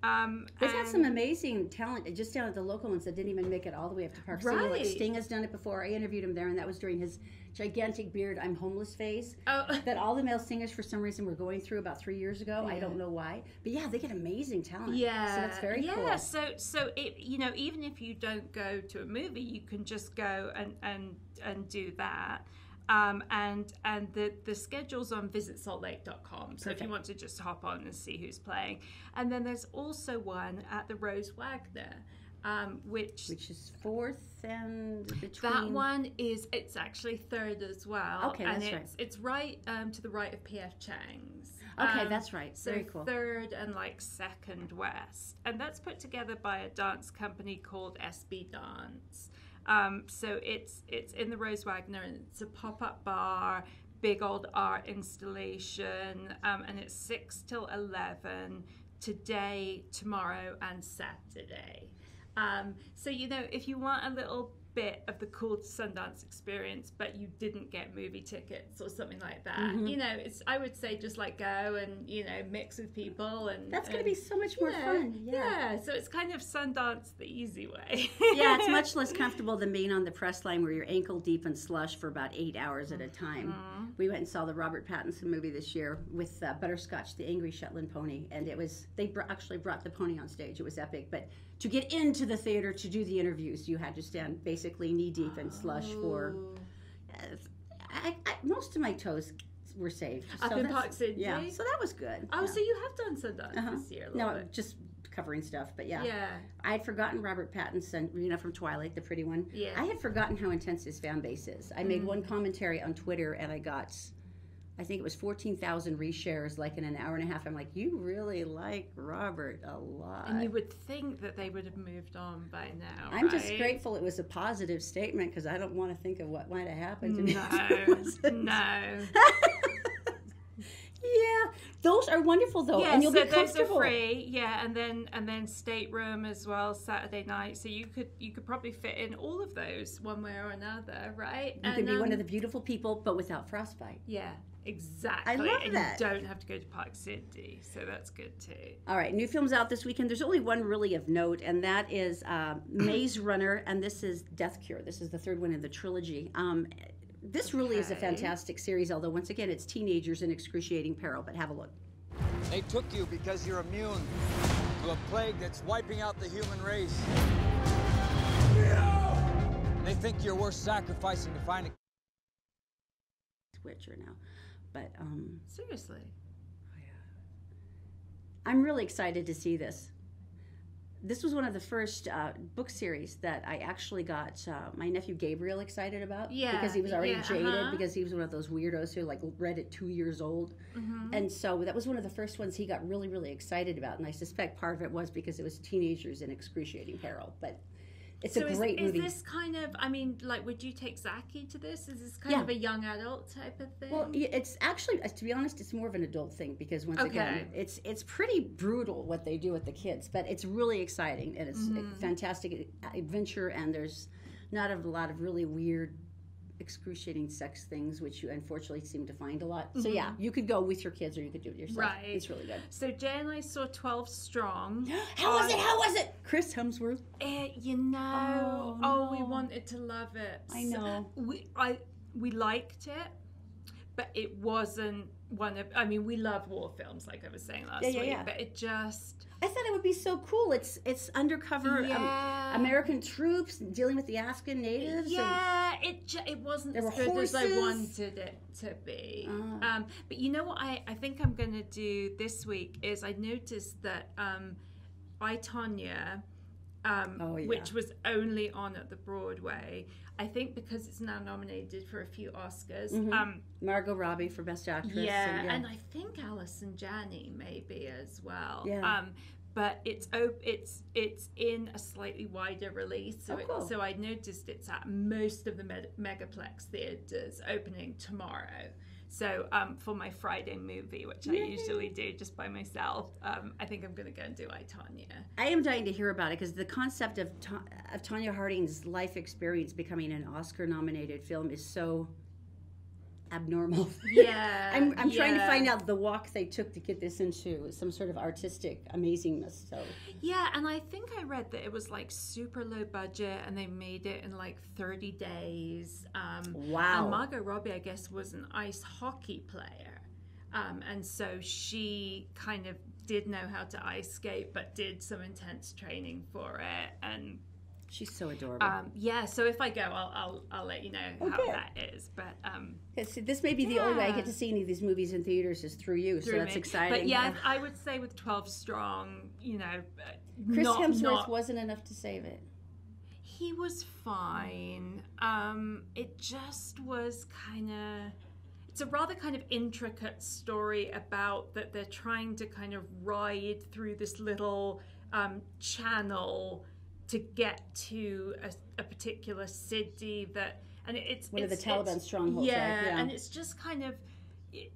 They've got some amazing talent just down at the local ones that didn't even make it all the way up to Park City. Like Right. Sting has done it before. I interviewed him there, and that was during his gigantic beard, I'm homeless phase. Oh. That all the male singers, for some reason, were going through about 3 years ago. I don't know why. But yeah, they get amazing talent. Yeah, So that's very cool. Yeah, so it, you know, even if you don't go to a movie, you can just go and do that. And the schedule's on visitsaltlake.com. So if you want to just hop on and see who's playing. And then there's also one at the Rose Wagner, which is fourth and between. That one it's actually third as well. Okay, and that's right. It's right to the right of P.F. Chang's. Okay, that's right. So Very cool. third and like second west. And that's put together by a dance company called SB Dance. So it's in the Rose Wagner, and it's a pop-up bar, big old art installation, and it's 6 till 11 today, tomorrow, and Saturday. So, you know, if you want a little bit of the cool Sundance experience, but you didn't get movie tickets or something like that, you know, I would say just like go and, you know, mix with people. And That's going to be so much more fun. Yeah, so it's kind of Sundance the easy way. Yeah, it's much less comfortable than being on the press line where you're ankle deep in slush for about 8 hours at a time. We went and saw the Robert Pattinson movie this year with Butterscotch, the angry Shetland pony, and it was, they actually brought the pony on stage. It was epic, but to get into the theater to do the interviews, you had to stand basically knee deep in slush for. Most of my toes were saved. Up in Park City? Yeah, so that was good. Oh, yeah. so you have done Sundance this year? No, just covering stuff, but yeah. I had forgotten Robert Pattinson, you know, from Twilight, the pretty one. Yeah. I had forgotten how intense his fan base is. I made one commentary on Twitter, and I got, I think it was 14,000 reshares, like in an hour and a half. I'm like, you really like Robert a lot. And you would think that they would have moved on by now. I'm just grateful it was a positive statement, because I don't want to think of what might have happened to me. No. Yeah, those are wonderful though, Yeah, and you'll so be comfortable. those are free. Yeah, and then stateroom as well Saturday night. So you could probably fit in all of those one way or another, right? You can be one of the beautiful people, but without frostbite. Yeah, exactly. I love and that. You don't have to go to Park City, so that's good too. All right, new films out this weekend. There's only one really of note, and that is Maze Runner, and this is Death Cure. This is the third one in the trilogy. This really is a fantastic series, although once again, it's teenagers in excruciating peril, but have a look. They took you because you're immune to a plague that's wiping out the human race. They think you're worth sacrificing to find a Witcher now, but Seriously. I'm really excited to see this. This was one of the first book series that I actually got my nephew Gabriel excited about. Yeah, Because he was already yeah, jaded, because he was one of those weirdos who like read at 2 years old. And so that was one of the first ones he got really, really excited about. And I suspect part of it was because it was teenagers in excruciating peril. But it's a great movie. Is this kind of, I mean, like, would you take Zaki to this? Is this kind of a young adult type of thing? Well, it's actually, to be honest, it's more of an adult thing, because once again, it's pretty brutal what they do with the kids, but it's really exciting, and it's a fantastic adventure, and there's not a lot of really weird, excruciating sex things, which you unfortunately seem to find a lot. So yeah, you could go with your kids, or you could do it yourself. Right. It's really good. So Jay and I saw 12 Strong. How was it? Chris Hemsworth. You know, we wanted to love it. I know. We liked it, but it wasn't one of, I mean, we love war films, like I was saying last week, but it just... I thought it would be so cool. It's undercover American troops dealing with the Afghan natives. Yeah, it wasn't as good as I wanted it to be. But you know what I think I'm going to do this week is I noticed that I, Tonya, which was only on at the Broadway, I think because it's now nominated for a few Oscars. Margot Robbie for Best Actress. And I think Alison Janney maybe as well. Yeah. But it's in a slightly wider release, so I noticed it's at most of the Megaplex theaters opening tomorrow. So for my Friday movie, which I usually do just by myself, I think I'm going to go and do I, Tonya. I am dying to hear about it, because the concept of Tonya Harding's life experience becoming an Oscar-nominated film is so abnormal. Yeah. I'm trying to find out the walk they took to get this into some sort of artistic amazingness. So Yeah, and I think I read that it was like super low budget and they made it in like 30 days. Wow. And Margot Robbie, I guess, was an ice hockey player. And so she kind of did know how to ice skate, but did some intense training for it. And she's so adorable. yeah, so if I go, I'll let you know how that is. But so this may be the only way I get to see any of these movies in theaters is through you, so that's exciting. But yeah, I would say with 12 Strong, you know, Chris Hemsworth wasn't enough to save it. He was fine. It just was kind of... It's a rather kind of intricate story about that they're trying to kind of ride through this little channel to get to a particular city that... And it's one of the Taliban strongholds, yeah, right? Yeah, and it's just kind of...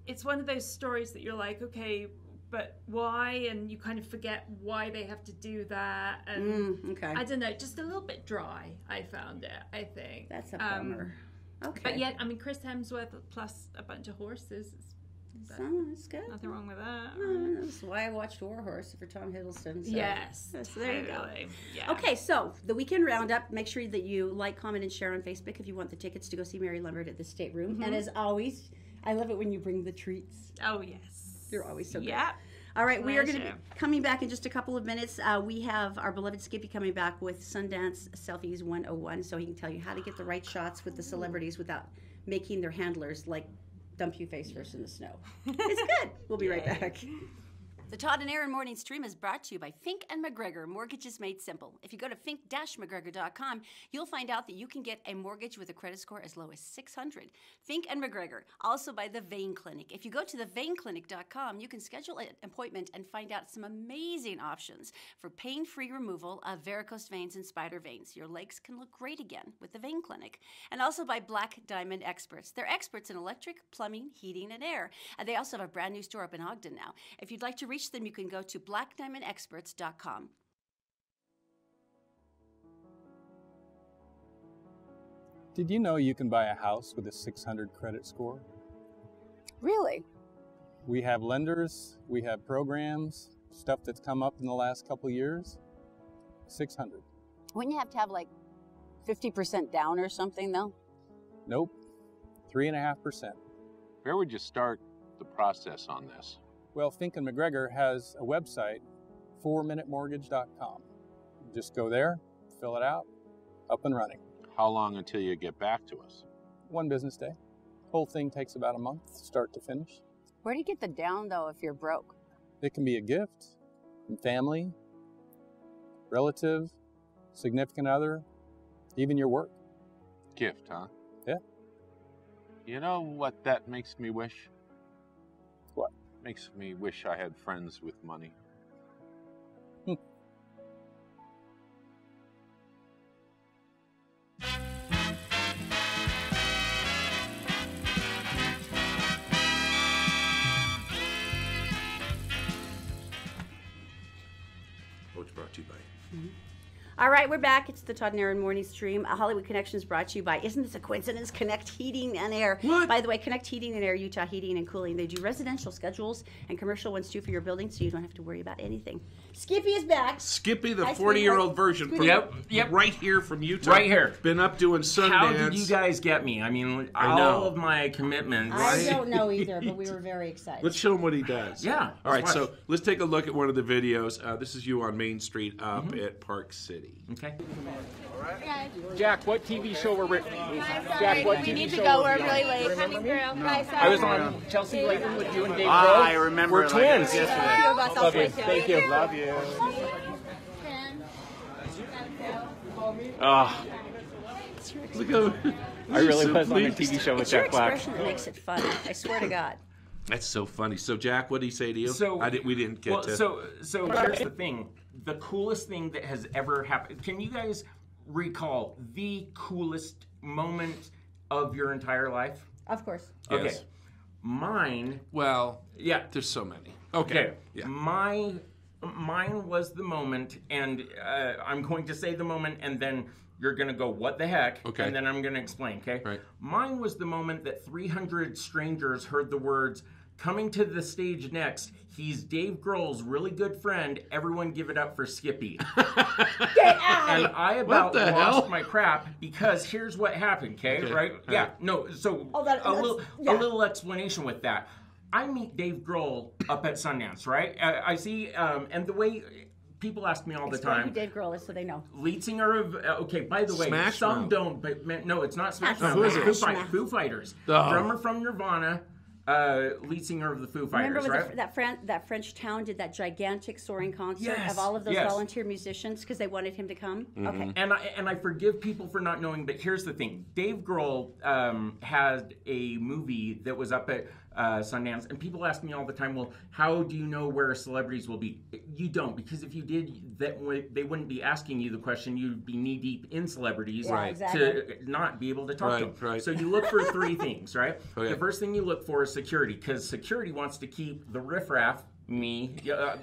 It's one of those stories that you're like, okay, but why? And you kind of forget why they have to do that. And okay. I don't know, just a little bit dry, I found it, I think. That's a bummer. Okay. But yet, I mean, Chris Hemsworth plus a bunch of horses. That's good. Nothing wrong with that. That's why I watched War Horse for Tom Hiddleston. So. Yes. So there you go. Yeah. Okay, so the weekend roundup. Make sure that you like, comment, and share on Facebook if you want the tickets to go see Mary Lambert at the State Room. And as always, I love it when you bring the treats. Oh, yes. You're always so good. Yeah. All right, we are going to be coming back in just a couple of minutes. We have our beloved Skippy coming back with Sundance Selfies 101, so he can tell you how to get the right shots with the celebrities without making their handlers like dump you face first in the snow. It's good. We'll be right back. The Todd and Erin Morning Stream is brought to you by Fink and McGregor, Mortgages Made Simple. If you go to fink-mcgregor.com, you'll find out that you can get a mortgage with a credit score as low as 600. Fink and McGregor, also by the Vein Clinic. If you go to theveinclinic.com, you can schedule an appointment and find out some amazing options for pain-free removal of varicose veins and spider veins. Your legs can look great again with the Vein Clinic. And also by Black Diamond Experts. They're experts in electric, plumbing, heating, and air. They also have a brand new store up in Ogden now. If you'd like to reach them, you can go to blackdiamondexperts.com. Did you know you can buy a house with a 600 credit score? Really? We have lenders, we have programs, stuff that's come up in the last couple of years. 600. Wouldn't you have to have like 50% down or something though? Nope. 3.5%. Where would you start the process on this? Well, Fink and McGregor has a website, 4minutemortgage.com. Just go there, fill it out, up and running. How long until you get back to us? 1 business day. Whole thing takes about a month, start to finish. Where do you get the down though if you're broke? It can be a gift from family, relative, significant other, even your work. Gift, huh? Yeah. You know what that makes me wish? What? Makes me wish I had friends with money. Which brought to you by. All right, we're back. It's the Todd and Erin Morning Stream. Hollywood Connections brought to you by, isn't this a coincidence, Connect Heating and Air. What? By the way, Connect Heating and Air, Utah Heating and Cooling. They do residential schedules and commercial ones too for your building, so you don't have to worry about anything. Skippy is back. Skippy, the Hi, 40-year-old version. From, Yep. Right here from Utah. Right here. Been up doing Sundance. How did you guys get me? I mean, I know. all of my commitments. I don't know either, but we were very excited. Let's show him what he does. Yeah. All right, let's so watch. let's take a look at one of the videos. This is you on Main Street up at Park City. Okay. Jack, what TV show were we? Jack, what TV show we're really late. Coming through. Guys, I was on Chelsea Layton with you and Dave Grohl. I remember. We're twins. Love you. Thank you. Love you. Oh, Look at I really was on a TV show with It's your Jack Black. expression that makes it fun. I swear to God. That's so funny. So, Jack, what did he say to you? So we didn't get to. So here's the thing. The coolest thing that has ever happened. Can you guys recall the coolest moment of your entire life? Of course. Okay. Yes. Mine. Well, Yeah. there's so many. Okay. Yeah. Mine was the moment, and I'm going to say the moment, and then You're going to go, what the heck? Okay. And then I'm going to explain, okay? Right. Mine was the moment that 300 strangers heard the words, coming to the stage next, he's Dave Grohl's really good friend. Everyone give it up for Skippy. Get out! And I about What the lost hell? my crap because here's what happened, okay? Right? Yeah, no, so a little explanation with that. I meet Dave Grohl up at Sundance, right? I see, and the way people ask me all the Explain time. who Dave Grohl is so they know. Lead singer of, okay, by the way, Smash some Mouth. don't, but man, no, it's not Smash Mouth. who is It's it? Foo Fighters. Oh. Drummer from Nirvana, lead singer of the Foo Fighters, Remember right? that French town did that gigantic soaring concert Yes, of all of those yes. volunteer musicians because they wanted him to come? Okay. And I forgive people for not knowing, but here's the thing. Dave Grohl had a movie that was up at Sundance, and people ask me all the time, well, how do you know where celebrities will be? You don't, because if you did, they wouldn't be asking you the question. You'd be knee-deep in celebrities to not be able to talk to them. Right. So you look for three things, right? Okay. The first thing you look for is security, because security wants to keep the riffraff, me,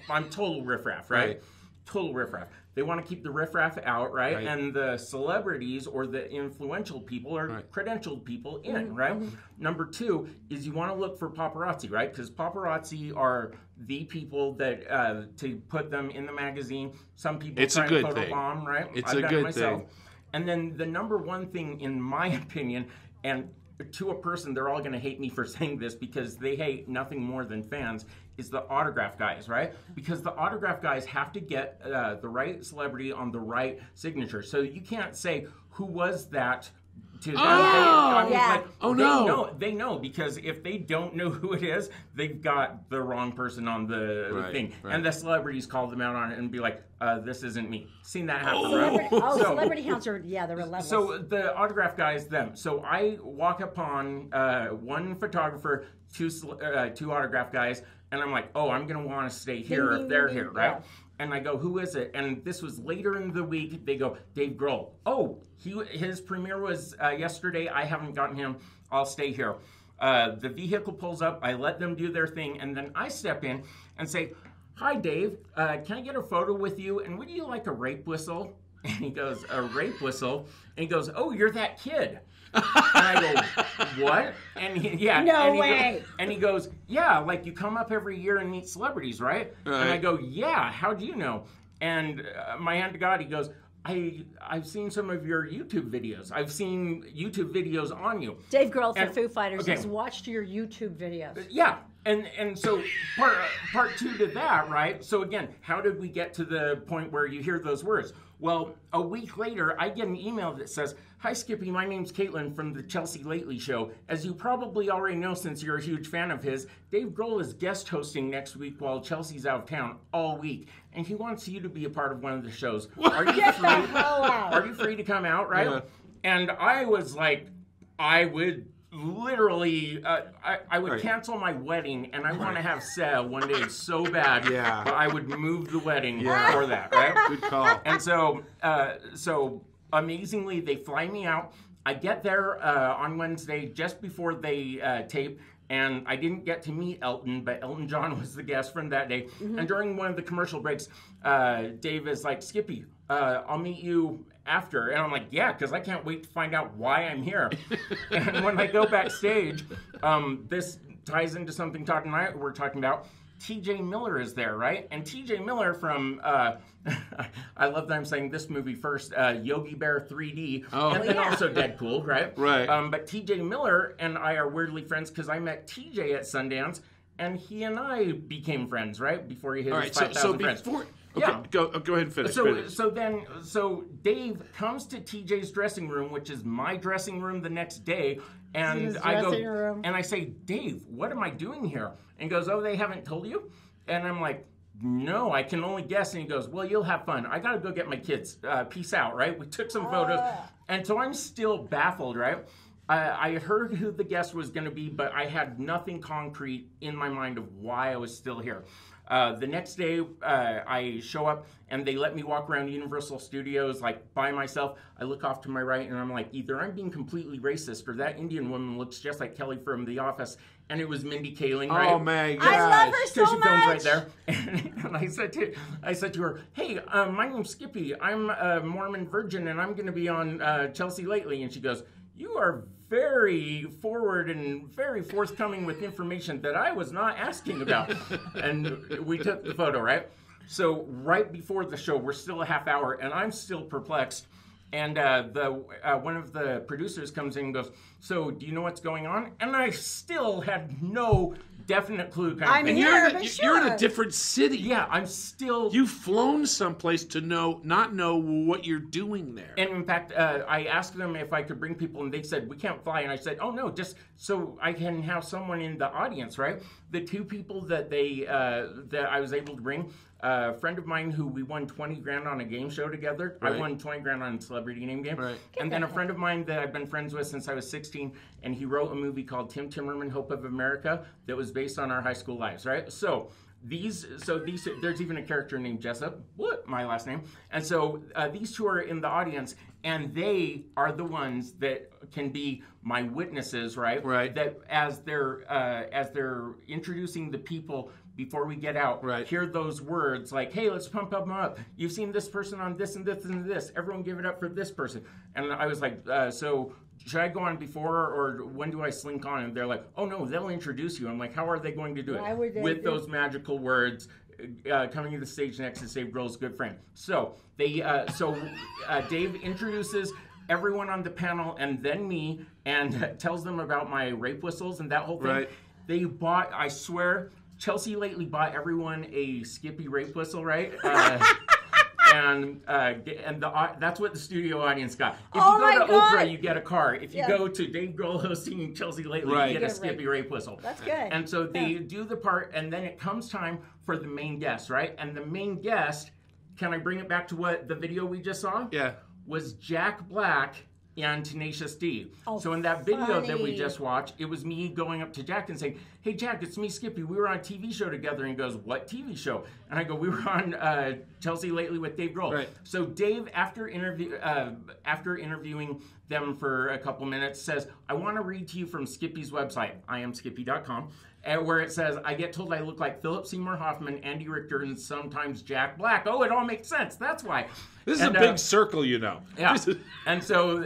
I'm total riffraff, right? Total riffraff. They want to keep the riffraff out, right? And the celebrities or the influential people or credentialed people in, right? Number two is you want to look for paparazzi, right? Because paparazzi are the people that to put them in the magazine. Some people It's try a good to thing. photobomb, right? It's I've a done it good myself. thing. And then the number one thing, in my opinion, and to a person, they're all going to hate me for saying this because they hate nothing more than fans, is the autograph guys, right? Because the autograph guys have to get the right celebrity on the right signature. So you can't say, who was that? To them. They know because if they don't know who it is, they've got the wrong person on the thing. And the celebrities call them out on it and be like, this isn't me. Seen that happen, right? Celebrity hounds are, they're relentless. So the autograph guys, them. So I walk upon one photographer, two autograph guys, and I'm like, oh, I'm going to want to stay here if they're here, right? Yeah. And I go, who is it? And this was later in the week. They go, Dave Grohl. Oh, his premiere was yesterday. I haven't gotten him. I'll stay here. The vehicle pulls up. I let them do their thing. And then I step in and say, hi, Dave. Can I get a photo with you? And would you like a rape whistle? And he goes, a rape whistle? And he goes, oh, you're that kid. And I go, what? And No way. And he goes, yeah, like you come up every year and meet celebrities, right? And I go, yeah, how do you know? And my hand to God, he goes, I've seen some of your YouTube videos. I've seen YouTube videos on you. Dave Grohl for Foo Fighters has watched your YouTube videos. Yeah. And so part two to that, right? So again, how did we get to the point where you hear those words? Well, a week later, I get an email that says, hi, Skippy, my name's Caitlin from the Chelsea Lately Show. As you probably already know since you're a huge fan of his, Dave Grohl is guest hosting next week while Chelsea's out of town all week. And he wants you to be a part of one of the shows. Are you free? Are you free to come out, right? Yeah. And I was like, I would literally, I would cancel my wedding, and I want to have Sal one day so bad. Yeah. But I would move the wedding for that, right? Good call. And so amazingly, they fly me out. I get there on Wednesday just before they tape. And I didn't get to meet Elton, but Elton John was the guest from that day. Mm-hmm. And during one of the commercial breaks, Dave is like, Skippy, I'll meet you after. And I'm like, yeah, because I can't wait to find out why I'm here. And when I go backstage, this ties into something Todd and I were talking about. TJ Miller is there, right? And TJ Miller from, I love that I'm saying this movie first, Yogi Bear 3D, and then also Deadpool, right? Right. But TJ Miller and I are weirdly friends because I met TJ at Sundance, and he and I became friends, right? Before he hit his 5,000 friends. Go ahead and finish. So Dave comes to TJ's dressing room, which is my dressing room the next day, and I go and I say, Dave, what am I doing here? And he goes, oh, they haven't told you? And I'm like, no, I can only guess. And he goes, well, you'll have fun. I got to go get my kids. Peace out, right? We took some photos. And so I'm still baffled, right? I heard who the guest was going to be, but I had nothing concrete in my mind of why I was still here. The next day, I show up and they let me walk around Universal Studios like by myself. I look off to my right and I'm like, either I'm being completely racist or that Indian woman looks just like Kelly from The Office. And it was Mindy Kaling, right? Oh my gosh. I love her so she much. films right there. And I said to her, hey, my name's Skippy. I'm a Mormon virgin and I'm going to be on Chelsea Lately. And she goes, you are very forward and very forthcoming with information that I was not asking about. And we took the photo, right? So right before the show, we're still a half hour and I'm still perplexed. And one of the producers comes in and goes, so do you know what's going on? And I still had no definite clue. I'm And here, you're but in sure. a different city. Yeah, I'm still... You've flown someplace to not know what you're doing there. And in fact, I asked them if I could bring people, and they said, we can't fly. And I said, oh, no, just so I can have someone in the audience, right? The two people that that I was able to bring, a friend of mine who we won 20 grand on a game show together. Right. I won 20 grand on a celebrity name game. Right. And then a friend of mine that I've been friends with since I was 16, and he wrote a movie called Tim Timmerman, Hope of America, that was based on our high school lives, right? So these, there's even a character named Jessup, my last name. And so these two are in the audience, and they are the ones that can be my witnesses, right? Right. That as they're introducing the people before we get out, right, hear those words like, hey, let's pump them up. You've seen this person on this and this and this. Everyone give it up for this person. And I was like, so should I go on before or when do I slink on? And they're like, oh no, they'll introduce you. I'm like, how are they going to do it? Why would they With do- those magical words, coming to the stage next to Save Girl's good friend. So they, Dave introduces everyone on the panel and then me and tells them about my rape whistles and that whole thing. Right. They bought, I swear, Chelsea Lately bought everyone a Skippy rape whistle, right? That's what the studio audience got. If Oh you my go to God. Oprah, you get a car. If you Yeah. go to Dave Grohl hosting Chelsea Lately, Right. you get a Skippy rape whistle. That's good. And so they do the part, and then it comes time for the main guest, right? And the main guest, can I bring it back to what the video we just saw? Yeah. Was Jack Black and Tenacious D. Oh, so in that video that we funny. just watched, it was me going up to Jack and saying, hey Jack, it's me, Skippy. We were on a TV show together. And he goes, what TV show? And I go, we were on Chelsea Lately with Dave Grohl. Right. So Dave, after interviewing them for a couple minutes, says, I want to read to you from Skippy's website, iamskippy.com, where it says, I get told I look like Philip Seymour Hoffman, Andy Richter, and sometimes Jack Black. Oh, it all makes sense. That's why. This is a big circle, you know. Yeah. And so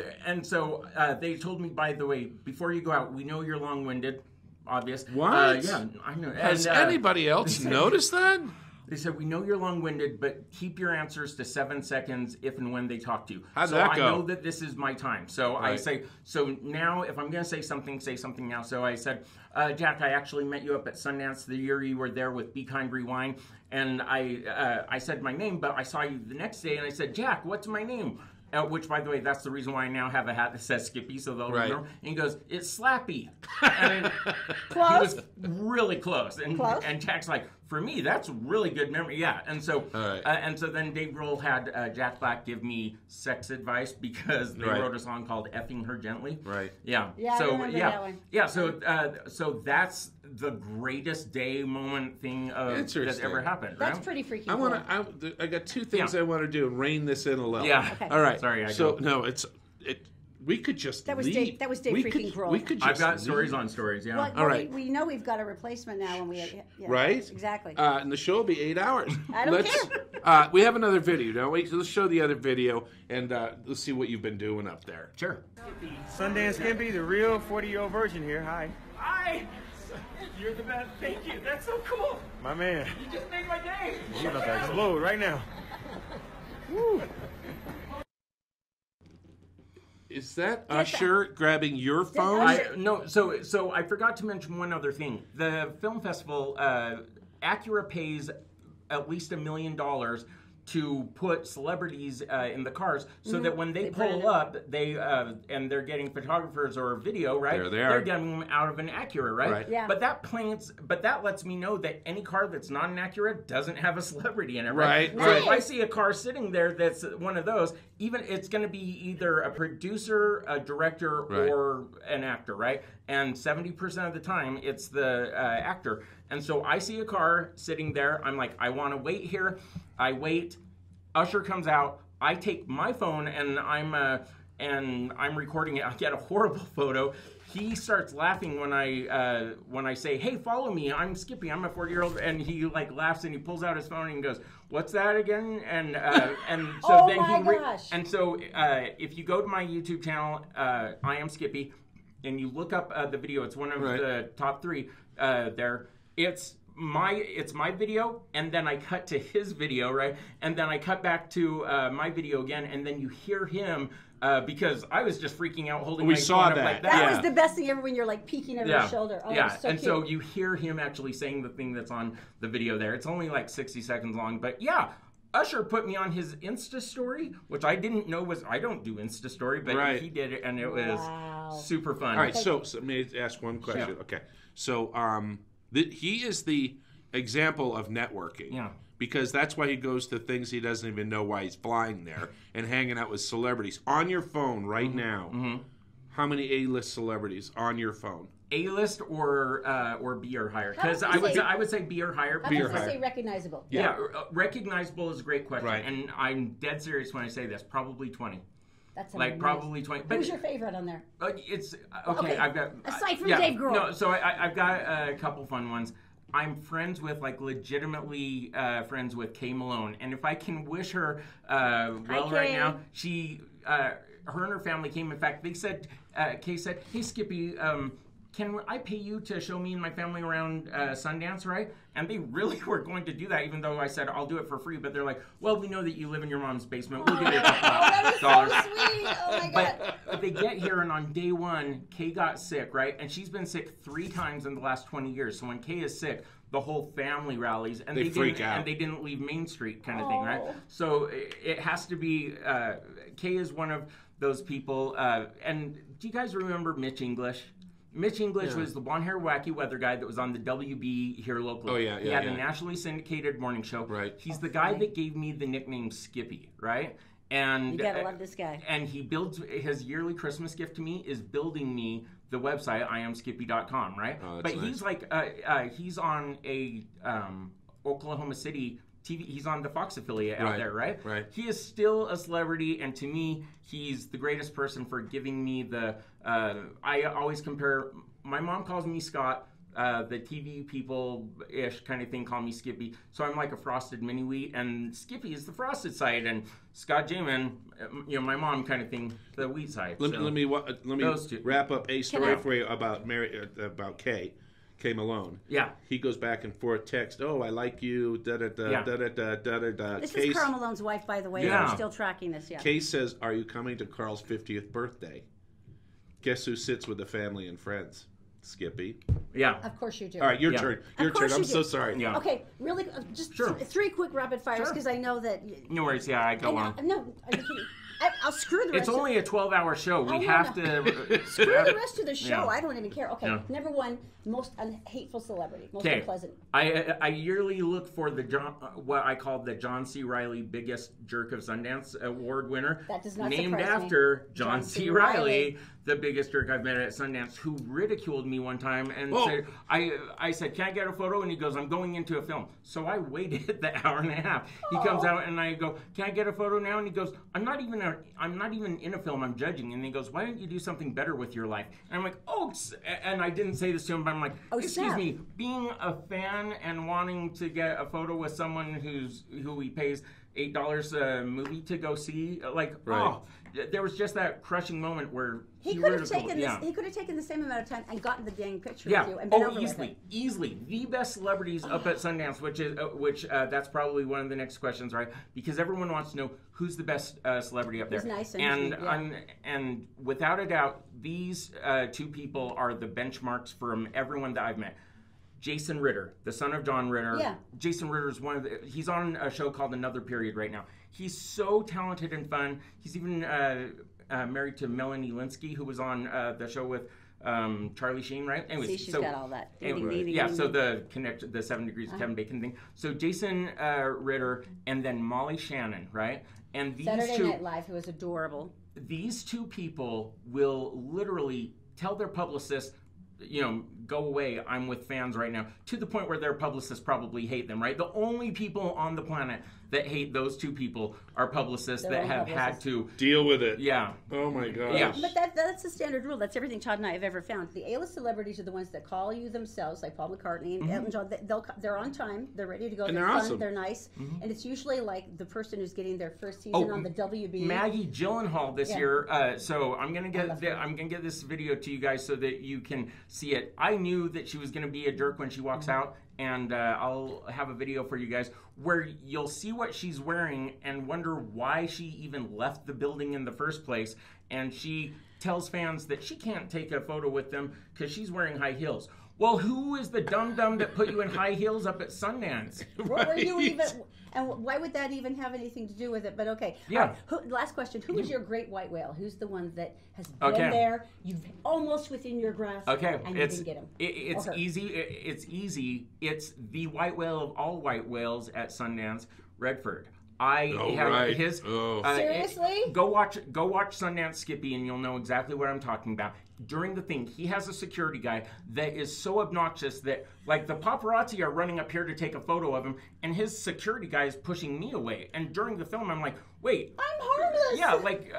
they told me, by the way, before you go out, we know you're long-winded, obvious. What? Yeah, I know. Has And, anybody else noticed that? They said, we know you're long-winded, but keep your answers to 7 seconds if and when they talk to you. How'd so that go? I know that this is my time. So I Right. say, so now if I'm going to say something now. So I said, Jack, I actually met you up at Sundance the year you were there with Be Kind Rewind. And I said my name, but I saw you the next day and I said, Jack, what's my name? Which, by the way, that's the reason why I now have a hat that says Skippy, so they'll Right. remember. And he goes, it's Slappy. And Close. he was really close. And, Close. and Jack's like, for me, that's really good memory. Yeah. And so, All right. and so then Dave Grohl had Jack Black give me sex advice because they Right. wrote a song called "Effing Her Gently." Right. Yeah. Yeah, I So remember yeah, that one. yeah. So that's the greatest day moment thing that's Interesting. ever happened. That's right? pretty freaky. I cool. want to. I got two things Yeah. I want to do and rein this in a little. Yeah. Okay. All right. Sorry, So no, we could just That was leave. Dave- that was Dave we freaking could, Grohl. We could just I've got leave. stories on stories. Yeah. Well, All right. we know we've got a replacement now, and yeah, Right? Exactly. And the show will be 8 hours. I don't care. We have another video, don't we? So let's show the other video, and let's see what you've been doing up there. Sure. Sundance Skippy, the real 40-year-old virgin here. Hi. Hi. You're the best. Thank you. That's so cool. My man. You just made my day. You about to explode right now. Woo. Is that Usher grabbing your phone? No, so I forgot to mention one other thing. The film festival, Acura pays at least $1 million to put celebrities in the cars so that when they pull up, they and they're getting photographers or video, right? There they are. They're getting them out of an Acura, right? Right. Yeah. But that lets me know that any car that's not an Acura doesn't have a celebrity in it, right? Right. So Right. if I see a car sitting there that's one of those, even it's going to be either a producer, a director, Right. or an actor, right? And 70% of the time, it's the actor. And so I see a car sitting there. I'm like, I want to wait here. I wait. Usher comes out. I take my phone and I'm recording it. I get a horrible photo. He starts laughing when I say, "Hey, follow me. I'm Skippy. I'm a 40-year-old." And he like laughs and he pulls out his phone and goes, "What's that again?" And so Oh then my he gosh. and so if you go to my YouTube channel, I am Skippy, and you look up the video. It's one of the top 3 there. It's my video, and then I cut to his video, right? And then I cut back to my video again, and then you hear him because I was just freaking out holding my phone up like that. That was the best thing ever when you're like peeking over his shoulder. Oh, yeah, it was so and cute. so you hear him actually saying the thing that's on the video there. It's only like 60 seconds long, but yeah. Usher put me on his Insta story, which I didn't know I don't do Insta story, but he did it, and it was super fun. All right, so let me ask one question. Sure. Okay, so he is the example of networking. Yeah. Because that's why he goes to things he doesn't even know why he's flying there and hanging out with celebrities. On your phone right now, how many A-list celebrities on your phone? A-list or B or higher? Because I would say B or higher. How does it say recognizable? Yeah, recognizable is a great question, Right. and I'm dead serious when I say this. Probably 20. That's like amazing. probably 20. But who's your favorite on there? It's okay. I've got aside from Dave Grohl. No, so I've got a couple fun ones. I'm friends with, like, legitimately friends with Kay Malone, and if I can wish her well right now, she, her and her family came. In fact, they said, Kay said, "Hey Skippy, can I pay you to show me and my family around Sundance, right?" And they really were going to do that, even though I said, "I'll do it for free." But they're like, "Well, we know that you live in your mom's basement. We'll give you a couple of dollars." So sweet. Oh my God. But they get here, and on day 1, Kay got sick, right? And she's been sick 3 times in the last 20 years. So when Kay is sick, the whole family rallies, and They freak out. And they didn't leave Main Street, kind of thing, right? So it has to be. Kay is one of those people. And do you guys remember Mitch English? Mitch English was the blonde hair wacky weather guy that was on the WB here locally. Oh, yeah, He had a nationally syndicated morning show. Right. He's the guy that gave me the nickname Skippy, right? And You gotta love this guy. And he builds his yearly Christmas gift to me is building me the website IamSkippy.com, right? Oh, but that's he's like he's on a Oklahoma City TV. He's on the Fox affiliate out there, right? Right. He is still a celebrity, and to me, he's the greatest person for giving me the. I always compare. My mom calls me Scott. The TV people-ish kind of thing call me Skippy. So I'm like a frosted mini wheat, and Skippy is the frosted side, and Scott Jamin, my mom kind of thing, the wheat side. Let me Those two. wrap up a story for you about Kay Malone. Yeah. He goes back and forth text, "Oh, I like you, da-da-da, da-da-da, da-da-da." This is Carl Malone's wife, by the way. Yeah. We're still tracking this, yeah. Kay says, "Are you coming to Carl's 50th birthday?" Guess who sits with the family and friends? Skippy. Yeah. Of course you do. All right, your turn. Your turn. I'm so do. sorry. Yeah. Okay, really, just Sure. 3 quick rapid fires, because I know that... No worries. Yeah, I go on. No, I'll screw the rest It's only a 12-hour show. We have to... Screw the rest of the show. Yeah. I don't even care. Okay, Yeah. number 1, most hateful celebrity, most Okay. unpleasant. I yearly look for the what I call the John C. Reilly Biggest Jerk of Sundance Award winner. That does not named surprise me. after John C. Reilly, the biggest jerk I've met at Sundance, who ridiculed me one time and said, I said, "Can I get a photo?" And he goes, "I'm going into a film." So I waited the hour and a half. He comes out and I go, "Can I get a photo now?" And he goes, I'm not even in a film, I'm judging." And he goes, "Why don't you do something better with your life?" And I'm like, "Oh," and I didn't say this to him, but I'm like, "Excuse snap. me, being a fan and wanting to get a photo with someone who he pays $8 a movie to go see, like, there was just that crushing moment where He could have taken this. He could have taken the same amount of time and gotten the dang picture with you and been over with it. Easily the best celebrities up at Sundance, which that's probably one of the next questions, right? Because everyone wants to know who's the best celebrity up there. Who's nice and without a doubt, these 2 people are the benchmarks from everyone that I've met. Jason Ritter, the son of Don Ritter. Yeah. Jason Ritter is he's on a show called Another Period right now. He's so talented and fun. He's even married to Melanie Linsky, who was on the show with Charlie Sheen, right? Anyways, See, she's got all that. So the 7 Degrees of Kevin Bacon thing. So Jason Ritter and then Molly Shannon, right? And these Saturday two, Night Live, who was adorable. These two people will literally tell their publicists, go away, I'm with fans right now, to the point where their publicists probably hate them, right? The only people on the planet that hate those two people are publicists that have had to deal with it. Yeah. Oh my gosh. Yeah. But that's the standard rule. That's everything Todd and I have ever found. The A-list celebrities are the ones that call you themselves, like Paul McCartney and Elton John. They're on time. They're ready to go. And they're they're fun. awesome. They're nice. And it's usually like the person who's getting their first season on the WB. Maggie Gyllenhaal this year. So I'm gonna get this video to you guys so that you can see it. I knew that she was gonna be a jerk when she walks out, and I'll have a video for you guys where you'll see what she's wearing and wonder why she even left the building in the first place. And she tells fans that she can't take a photo with them because she's wearing high heels. Well, who is the dum-dum that put you in high heels up at Sundance? What were you even, and why would that even have anything to do with it? But okay. Yeah. Last question. Who is your great white whale? Who's the one that has been there, you've almost within your grasp, and you didn't get him? It's easy. It's easy. It's the white whale of all white whales at Sundance, Redford. Seriously? Go watch Sundance Skippy and you'll know exactly what I'm talking about. During the thing, he has a security guy that is so obnoxious that, like, the paparazzi are running up here to take a photo of him, and his security guy is pushing me away. And during the film, I'm like, wait, I'm harmless. Yeah, like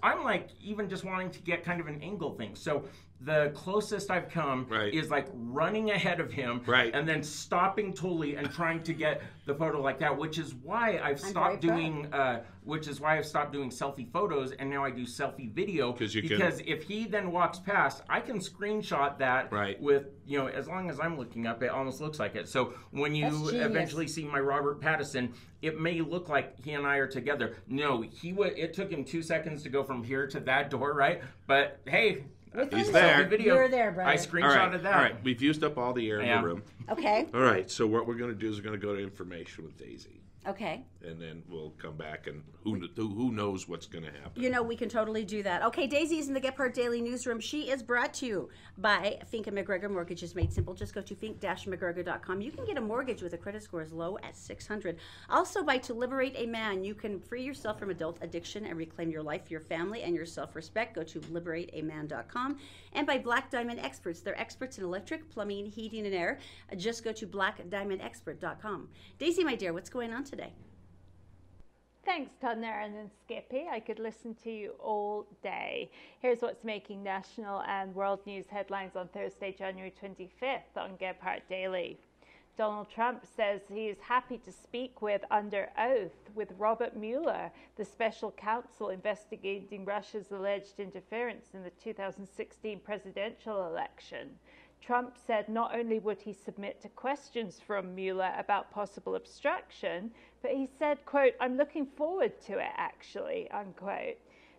I'm like even just wanting to get kind of an angle thing. So the closest I've come is like running ahead of him and then stopping totally and trying to get the photo like that, which is why I've stopped doing selfie photos, and now I do selfie video because if he then walks past, I can screenshot that with, as long as I'm looking up, it almost looks like it. So when you eventually see my Robert Pattinson, it may look like he and I are together. No, it took him 2 seconds to go from here to that door, right? But hey, he's there. Video. You're there, brother. I screenshotted that. All right, we've used up all the air in the room. Okay. All right, so what we're going to do is we're going to go to information with Daisy. Okay. And then we'll come back, and who knows what's going to happen. We can totally do that. Okay, Daisy's in the Gephardt Daily Newsroom. She is brought to you by Fink & McGregor Mortgages Made Simple. Just go to fink-mcgregor.com. You can get a mortgage with a credit score as low as 600. Also by To Liberate a Man. You can free yourself from adult addiction and reclaim your life, your family, and your self-respect. Go to liberateaman.com. And by Black Diamond Experts. They're experts in electric, plumbing, heating, and air. Just go to blackdiamondexpert.com. Daisy, my dear, what's going on today? Thanks, Todd and Erin and Skippy. I could listen to you all day. Here's what's making national and world news headlines on Thursday, January 25th on Gephardt Daily. Donald Trump says he is happy to speak with, under oath, with Robert Mueller, the special counsel investigating Russia's alleged interference in the 2016 presidential election. Trump said not only would he submit to questions from Mueller about possible obstruction, but he said, quote, "I'm looking forward to it, actually," unquote.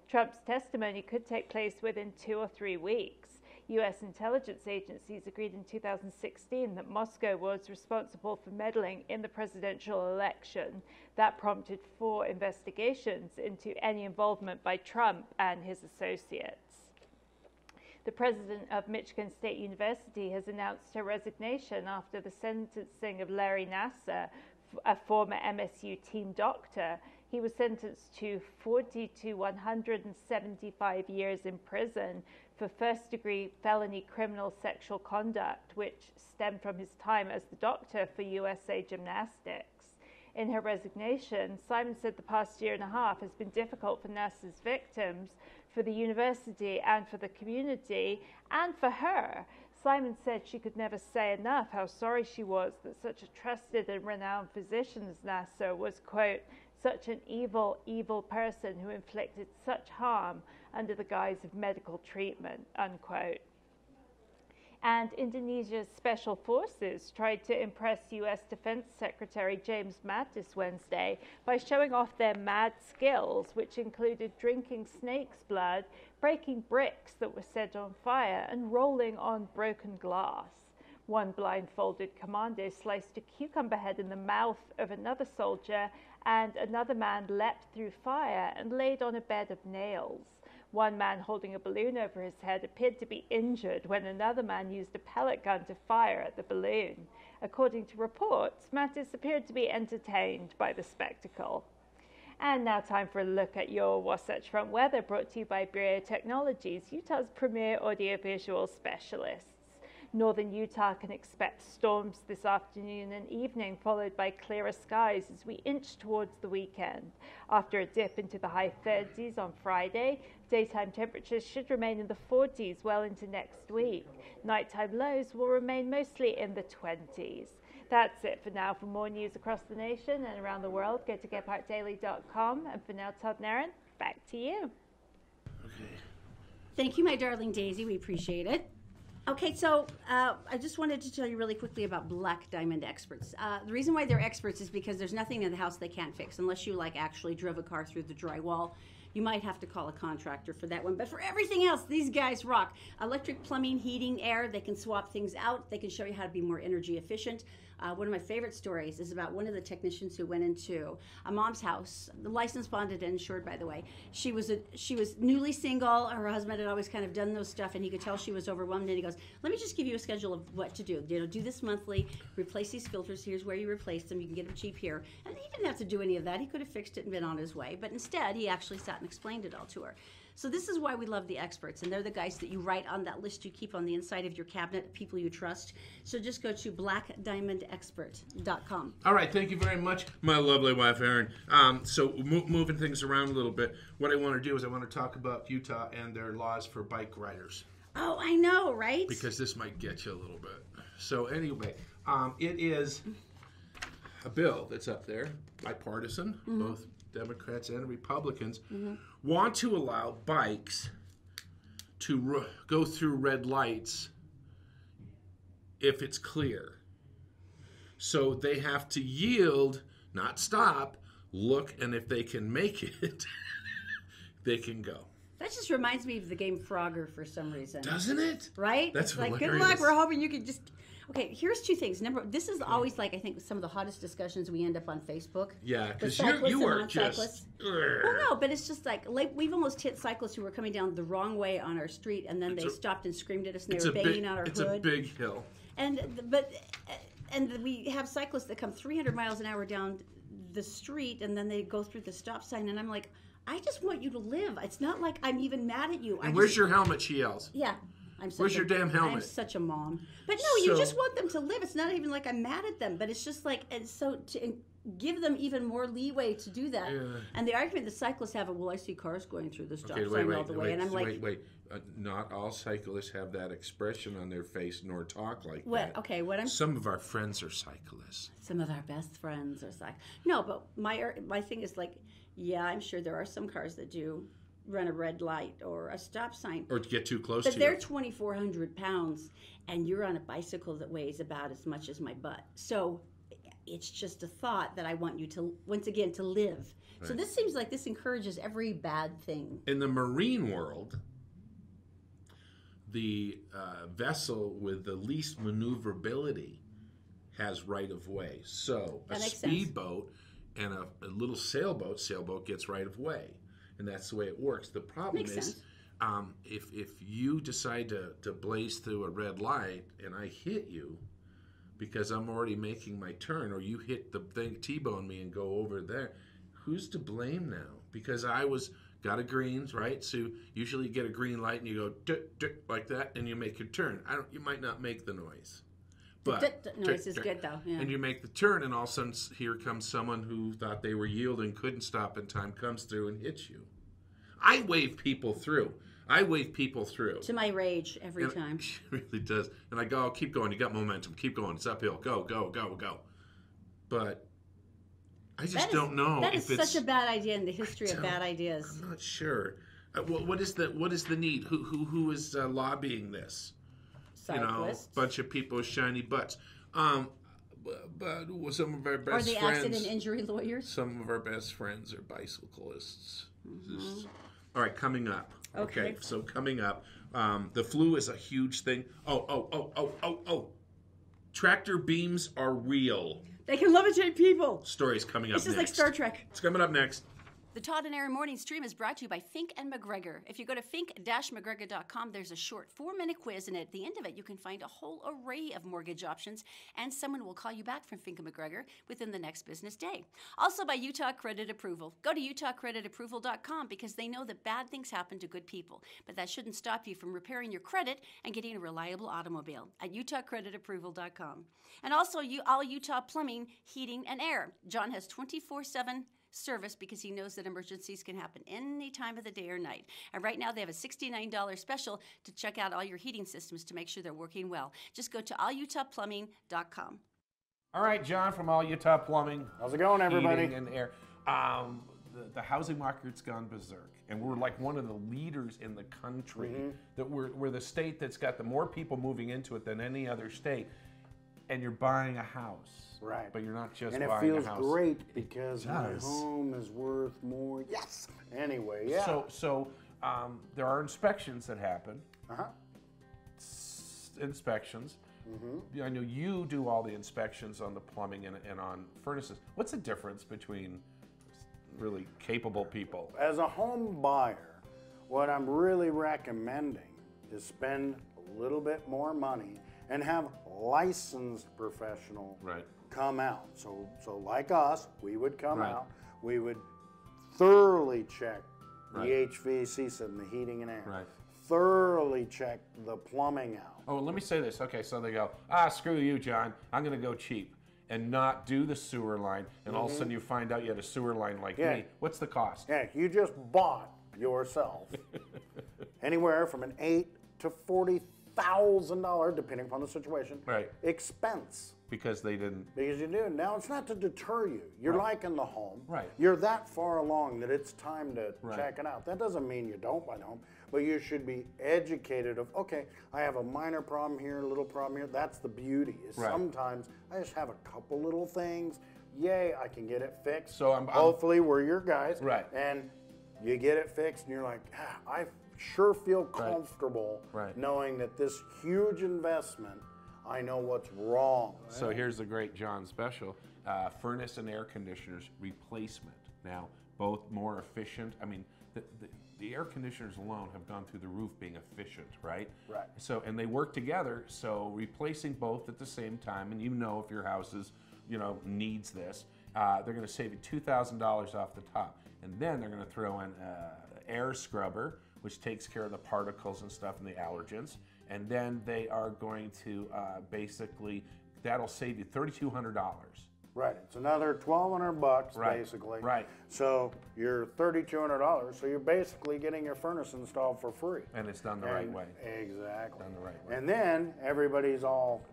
Trump's testimony could take place within 2 or 3 weeks. U.S. intelligence agencies agreed in 2016 that Moscow was responsible for meddling in the presidential election. That prompted 4 investigations into any involvement by Trump and his associates. The president of Michigan State University has announced her resignation after the sentencing of Larry Nassar, a former MSU team doctor. He was sentenced to 40 to 175 years in prison for first-degree felony criminal sexual conduct, which stemmed from his time as the doctor for USA Gymnastics. In her resignation, Simon said the past year and a half has been difficult for Nassar's victims, for the university and for the community, and for her. Simon said she could never say enough how sorry she was that such a trusted and renowned physician as Nassar was, quote, "such an evil, evil person who inflicted such harm under the guise of medical treatment," unquote. And Indonesia's special forces tried to impress U.S. Defense Secretary James Mattis Wednesday by showing off their mad skills, which included drinking snake's blood, breaking bricks that were set on fire, and rolling on broken glass. One blindfolded commando sliced a cucumber head in the mouth of another soldier, and another man leapt through fire and laid on a bed of nails. One man holding a balloon over his head appeared to be injured when another man used a pellet gun to fire at the balloon. According to reports, Mattis appeared to be entertained by the spectacle. And now time for a look at your Wasatch Front weather, brought to you by Brio Technologies, Utah's premier audiovisual specialists. Northern Utah can expect storms this afternoon and evening, followed by clearer skies as we inch towards the weekend. After a dip into the high 30s on Friday, daytime temperatures should remain in the 40s well into next week. Nighttime lows will remain mostly in the 20s. That's it for now. For more news across the nation and around the world, go to GepHartDaily.com. And for now, Todd and Erin, back to you. Okay. Thank you, my darling Daisy. We appreciate it. Okay, so I just wanted to tell you really quickly about Black Diamond Experts. The reason why they're experts is because there's nothing in the house they can't fix, unless you like actually drove a car through the drywall. You might have to call a contractor for that one, but for everything else, these guys rock. Electric, plumbing, heating, air, they can swap things out. They can show you how to be more energy efficient. One of my favorite stories is about one of the technicians who went into a mom's house, the licensed, bonded, and insured, by the way. She was newly single. Her husband had always kind of done those stuff, and he could tell she was overwhelmed. And he goes, "Let me just give you a schedule of what to do. Do this monthly. Replace these filters. Here's where you replace them. You can get them cheap here." And he didn't have to do any of that. He could have fixed it and been on his way. But instead, he actually sat and explained it all to her. So this is why we love the experts, and they're the guys that you write on that list you keep on the inside of your cabinet, people you trust. So just go to blackdiamondexpert.com. All right, thank you very much, my lovely wife, Erin. So moving things around a little bit, what I want to do is I want to talk about Utah and their laws for bike riders. Oh, I know, right? Because this might get you a little bit. So anyway, it is a bill that's up there, bipartisan, both Democrats and Republicans want to allow bikes to go through red lights if it's clear. So they have to yield, not stop, look, and if they can make it, they can go. That just reminds me of the game Frogger for some reason. Doesn't it? Right? That's like, hilarious. good luck, we're hoping you can just... Okay, here's two things. This is always like, I think, some of the hottest discussions we end up on Facebook. Yeah, because With you were cyclists. just... Well, no, but it's just like we've almost hit cyclists who were coming down the wrong way on our street, and then they stopped and screamed at us, and they were banging on our hood. It's a big hill. And we have cyclists that come 300 miles an hour down the street, and then they go through the stop sign, and I'm like, I just want you to live. It's not like I'm even mad at you. And where's your helmet, she yells. Yeah. Where's your damn helmet? I'm such a mom. But no, you just want them to live. It's not even like I'm mad at them, but it's just like, and so to give them even more leeway to do that. Yeah. And the argument the cyclists have, well, I see cars going through the stop sign all the way, and I'm like, not all cyclists have that expression on their face nor talk like that. Okay, some of our friends are cyclists. Some of our best friends are cyclists. No, but my thing is like, yeah, I'm sure there are some cars that do run a red light or a stop sign. Or to get too close to you. But they're 2,400 pounds, and you're on a bicycle that weighs about as much as my butt. So it's just a thought that I want you to, once again, to live. Right. So this seems like this encourages every bad thing. In the marine world, the vessel with the least maneuverability has right of way. So a speedboat and a little sailboat gets right of way. And that's the way it works. The problem is, if you decide to blaze through a red light and I hit you because I'm already making my turn, or you hit the thing, T-bone me and go over there, who's to blame now? Because I got a green, right? So usually you get a green light and you go like that, and you make your turn. You might not make the noise. But the noise is good though. Yeah. And you make the turn, and all of a sudden here comes someone who thought they were yielding, couldn't stop in time, comes through and hits you. I wave people through. To my rage every time. It really does. And I go, keep going. You got momentum. Keep going. It's uphill. Go, go, go, go. But I just don't know. That is such a bad idea in the history of bad ideas. I'm not sure. What is the need? Who is lobbying this? Cyclists. Bunch of people with shiny butts. But some of our best friends... Or the accident injury lawyers. Some of our best friends are bicyclists. Mm-hmm. All right, coming up. Okay, so coming up, the flu is a huge thing. Oh. Tractor beams are real. They can levitate people. Stories coming up next. This is like Star Trek. It's coming up next. The Todd and Erin Morning Stream is brought to you by Fink and McGregor. If you go to fink-mcgregor.com, there's a short 4-minute quiz, and at the end of it, you can find a whole array of mortgage options, and someone will call you back from Fink and McGregor within the next business day. Also by Utah Credit Approval. Go to utahcreditapproval.com because they know that bad things happen to good people, but that shouldn't stop you from repairing your credit and getting a reliable automobile at utahcreditapproval.com. And also all Utah Plumbing, Heating, and Air. John has 24/7 service because he knows that emergencies can happen any time of the day or night. And right now they have a $69 special to check out all your heating systems to make sure they're working well. Just go to allutahplumbing.com. All right, John from All Utah Plumbing. How's it going, everybody? Heating and Air. The housing market's gone berserk, and we're like one of the leaders in the country. That we're the state that's got the more people moving into it than any other state. And you're buying a house. Right. But you're not just buying a house. And it feels great because my home is worth more. Yes. Anyway, yeah. So there are inspections that happen. Inspections. I know you do all the inspections on the plumbing and on furnaces. What's the difference between really capable people? As a home buyer, what I'm really recommending is spend a little bit more money and have licensed professional come out. So like us, we would come out, we would thoroughly check the HVAC system, the heating and air, thoroughly check the plumbing out. Oh, let me say this. Okay, so they go, screw you, John. I'm going to go cheap and not do the sewer line. And all of a sudden you find out you had a sewer line like me. What's the cost? Yeah, you just bought yourself anywhere from an $8,000 to $40,000, depending upon the situation, expense. Because they didn't. Because you do. Now, it's not to deter you. You're liking the home. Right. You're that far along that it's time to check it out. That doesn't mean you don't buy the home, but you should be educated of, okay, I have a minor problem here, a little problem here. That's the beauty. Is sometimes I just have a couple little things. Yay, I can get it fixed. So hopefully we're your guys. Right. And you get it fixed and you're like, I sure feel comfortable knowing that this huge investment, I know what's wrong. So here's the great John special, furnace and air conditioners replacement. Now, both more efficient. I mean, the air conditioners alone have gone through the roof being efficient, right? Right. So, and they work together, so replacing both at the same time, and you know if your house is, needs this, they're gonna save you $2,000 off the top. And then they're gonna throw in air scrubber, which takes care of the particles and stuff and the allergens. And then they are going to basically, that'll save you $3,200. Right, it's another $1,200 basically. Right. So you're $3,200, so you're basically getting your furnace installed for free. And it's done the right way. Exactly. Done the right way. And then everybody's all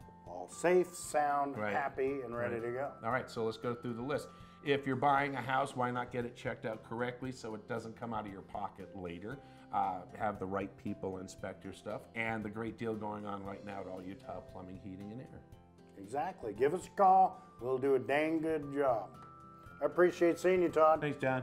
safe, sound, happy, and ready to go. All right, so let's go through the list. If you're buying a house, why not get it checked out correctly so it doesn't come out of your pocket later? Have the right people inspect your stuff, and the great deal going on right now at All Utah Plumbing, Heating, and Air. Exactly. Give us a call. We'll do a dang good job. I appreciate seeing you, Todd. Thanks, John.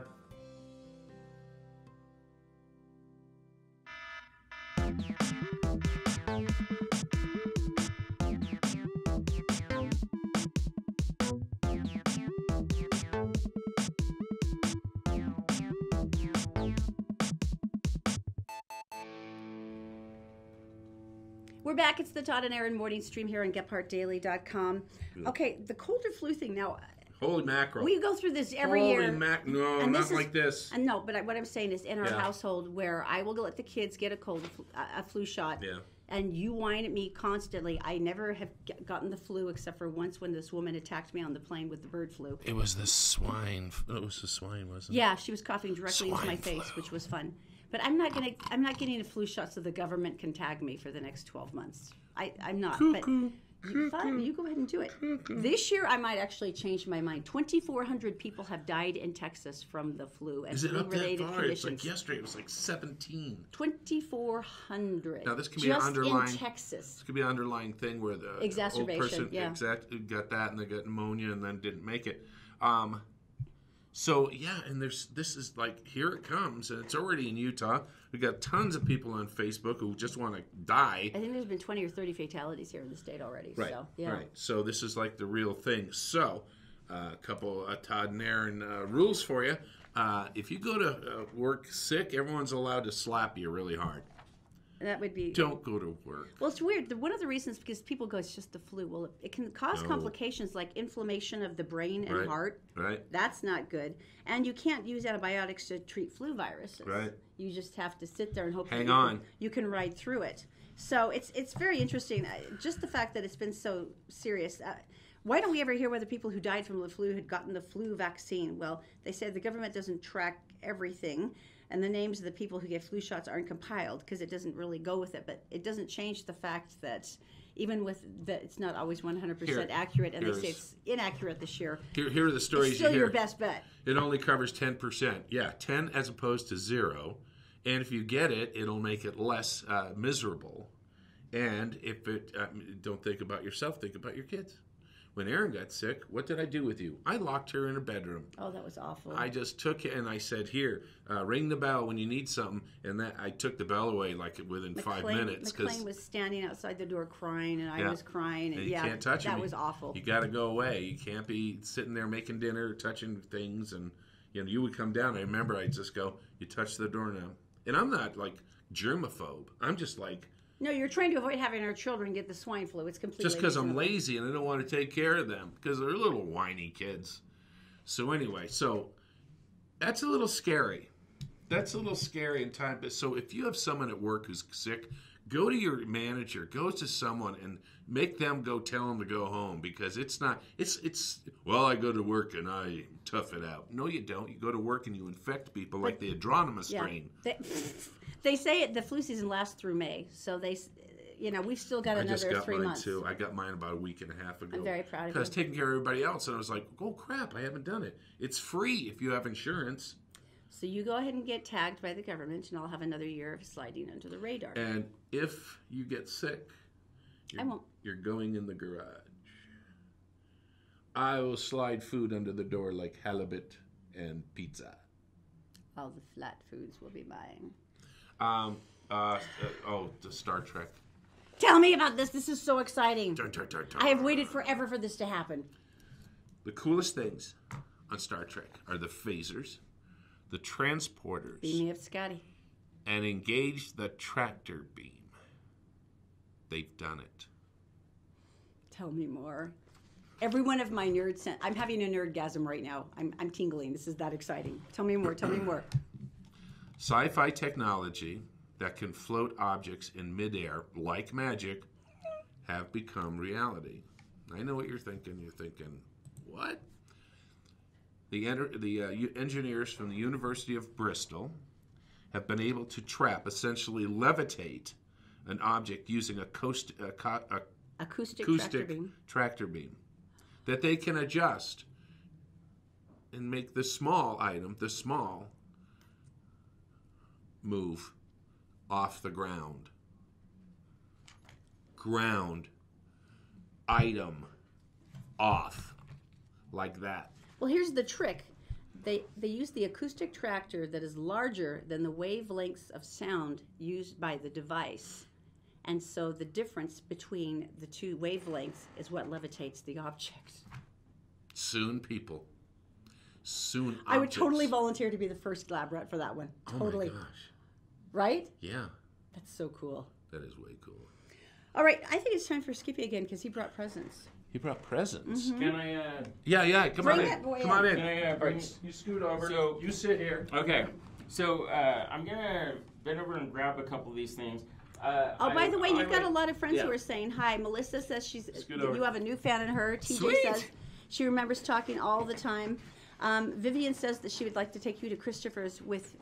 We're back. It's the Todd and Erin morning stream here on GephartDaily.com. Okay, the cold or flu thing. Now, holy mackerel. We go through this every year. No, and not like this. No, but what I'm saying is in our household where I will let the kids get a flu shot. Yeah. And you whine at me constantly. I never have gotten the flu except for once when this woman attacked me on the plane with the bird flu. It was the swine. It was the swine, wasn't it? Yeah, she was coughing directly into my face, which was fun. But I'm not getting a flu shot so the government can tag me for the next 12 months. I'm not. Cuckoo. But fine, you go ahead and do it. This year, I might actually change my mind. 2,400 people have died in Texas from the flu and flu-related conditions. It's like yesterday. It was like 17. 2,400. Now this could be an underlying in Texas. This could be an underlying thing where the exacerbation, old person got that and they got pneumonia and then didn't make it. So yeah, and this is like, here it comes, and it's already in Utah. We got tons of people on Facebook who just want to die. I think there's been 20 or 30 fatalities here in the state already. Right. So, yeah. Right. So this is like the real thing. So a couple Todd and Erin rules for you. If you go to work sick, everyone's allowed to slap you really hard. That would be... Don't go to work. Well, it's weird. One of the reasons, because people go, it's just the flu. Well, it can cause complications like inflammation of the brain and heart. Right. That's not good. And you can't use antibiotics to treat flu viruses. Right. You just have to sit there and hope you can ride through it. So it's very interesting. Just the fact that it's been so serious. Why don't we ever hear whether people who died from the flu had gotten the flu vaccine? Well, they said the government doesn't track everything, and the names of the people who get flu shots aren't compiled because it doesn't really go with it. But it doesn't change the fact that even with that, it's not always 100% accurate, and they say it's inaccurate this year. Here are the stories. It's still you hear. your best bet. It only covers 10%. Yeah, 10 as opposed to 0. And if you get it, it'll make it less miserable. And if it, don't think about yourself, think about your kids. When Erin got sick, what did I do with you? I locked her in a bedroom. Oh, that was awful. I just took it and I said, here, ring the bell when you need something. And that I took the bell away like within 5 minutes. McLean was standing outside the door crying, and I was crying. And you can't touch him. That was awful. You got to go away. You can't be sitting there making dinner, touching things. And you would come down. I remember I'd just go, you touch the doorknob. And I'm not like germaphobe. I'm just like... No, you're trying to avoid having our children get the swine flu. It's completely just because I'm lazy and I don't want to take care of them because they're little whiny kids. So anyway, that's a little scary. That's a little scary in time. So if you have someone at work who's sick, go to your manager, go to someone and make them go tell them to go home, because it's not, well, I go to work and I tough it out. No, you don't. You go to work and you infect people like the Adrenoma strain. They say the flu season lasts through May, so we've still got another 3 months. I just got mine too. I got mine about a week and a half ago. I'm very proud of you. Because I was taking care of everybody else, and I was like, oh crap, I haven't done it. It's free if you have insurance. So you go ahead and get tagged by the government, and I'll have another year of sliding under the radar. And if you get sick, you're going in the garage. I will slide food under the door like halibut and pizza. All the flat foods will be mine. The Star Trek. Tell me about this. This is so exciting. Dun, dun, dun, dun. I have waited forever for this to happen. The coolest things on Star Trek are the phasers, the transporters. Beam me up, Scotty. And engage the tractor beam. They've done it. Tell me more. Every one of my nerds, I'm having a nerdgasm right now. I'm tingling. This is that exciting. Tell me more. Tell me more. Sci-fi technology that can float objects in midair like magic have become reality. I know what you're thinking. You're thinking, what? The engineers from the University of Bristol have been able to essentially levitate an object using acoustic tractor beam that they can adjust and make the small move off the ground. Item off like that. Well, here's the trick. They use the acoustic tractor that is larger than the wavelengths of sound used by the device. And so the difference between the two wavelengths is what levitates the object. Soon, people. Soon, objects. I would totally volunteer to be the first lab rat for that one. Totally. Oh my gosh. Right? Yeah. That's so cool. That is way cool. All right, I think it's time for Skippy again because he brought presents. He brought presents? Mm-hmm. Can I, Yeah, come on in. Come on in. Can I, All right, you scoot over. So, you sit here. Okay. So, I'm going to bend over and grab a couple of these things. By the way, you've got a lot of friends who are saying hi. Melissa says you have a new fan in her. TJ says she remembers talking all the time. Vivian says that she would like to take you to Christopher's with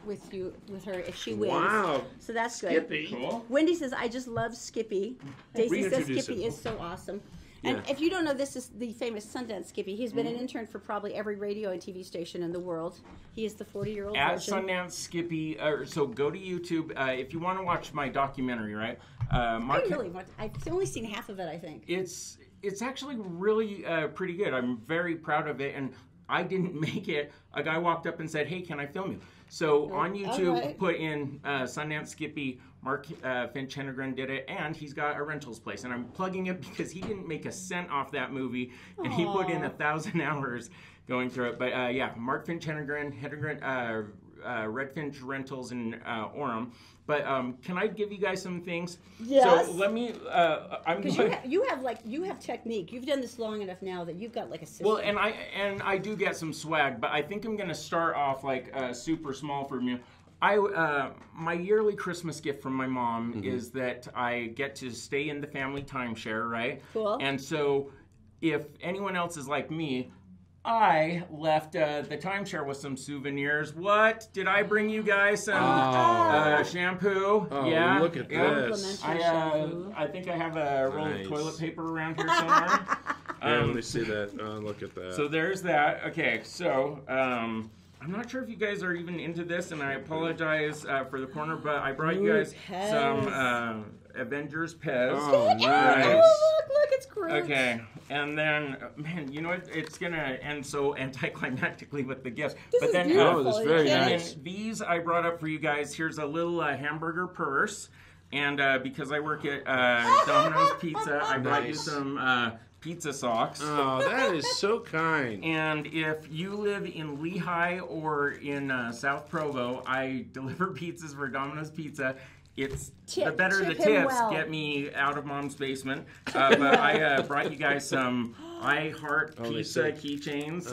her if she wins. Wow. So that's good. Skippy. Cool. Wendy says, I just love Skippy. Daisy says Skippy is so awesome. And if you don't know, this is the famous Sundance Skippy. He's been an intern for probably every radio and TV station in the world. He is the 40-year-old At version. Sundance Skippy, so go to YouTube if you want to watch my documentary, right? I've only seen half of it, I think. It's actually really pretty good. I'm very proud of it, and I didn't make it. A guy walked up and said, "Hey, can I film you?" So on YouTube, put in Sundance Skippy. Mark Finch Henegren did it, and he's got a rentals place. And I'm plugging it because he didn't make a cent off that movie, and he put in 1,000 hours going through it. But yeah, Mark Finch Henegren, Redfinch Rentals in Orem. But can I give you guys some things? Yes. So let me. You have technique. You've done this long enough now that you've got like a system. Well, and I do get some swag, but I think I'm gonna start off like super small for me. My yearly Christmas gift from my mom is that I get to stay in the family timeshare, right? Cool. And so, if anyone else is like me, I left the timeshare with some souvenirs. What? Did I bring you guys some shampoo? Oh, yeah. Look at this. I think I have a roll of toilet paper around here somewhere. Let me see that. Look at that. So there's that. Okay, so I'm not sure if you guys are even into this, and I apologize for the corner, but I brought you guys some Avengers Pez. Oh, nice. Oh, look, it's great. Okay, and then, man, you know what? It's going to end so anticlimactically with the gifts. This is beautiful. this is very nice. And these I brought up for you guys. Here's a little hamburger purse, and because I work at Domino's Pizza, I brought you some pizza socks. Oh, that is so kind. And if you live in Lehigh or in South Provo, I deliver pizzas for Domino's Pizza. It's the better the tips get me out of Mom's basement. But I brought you guys some I Heart Pizza keychains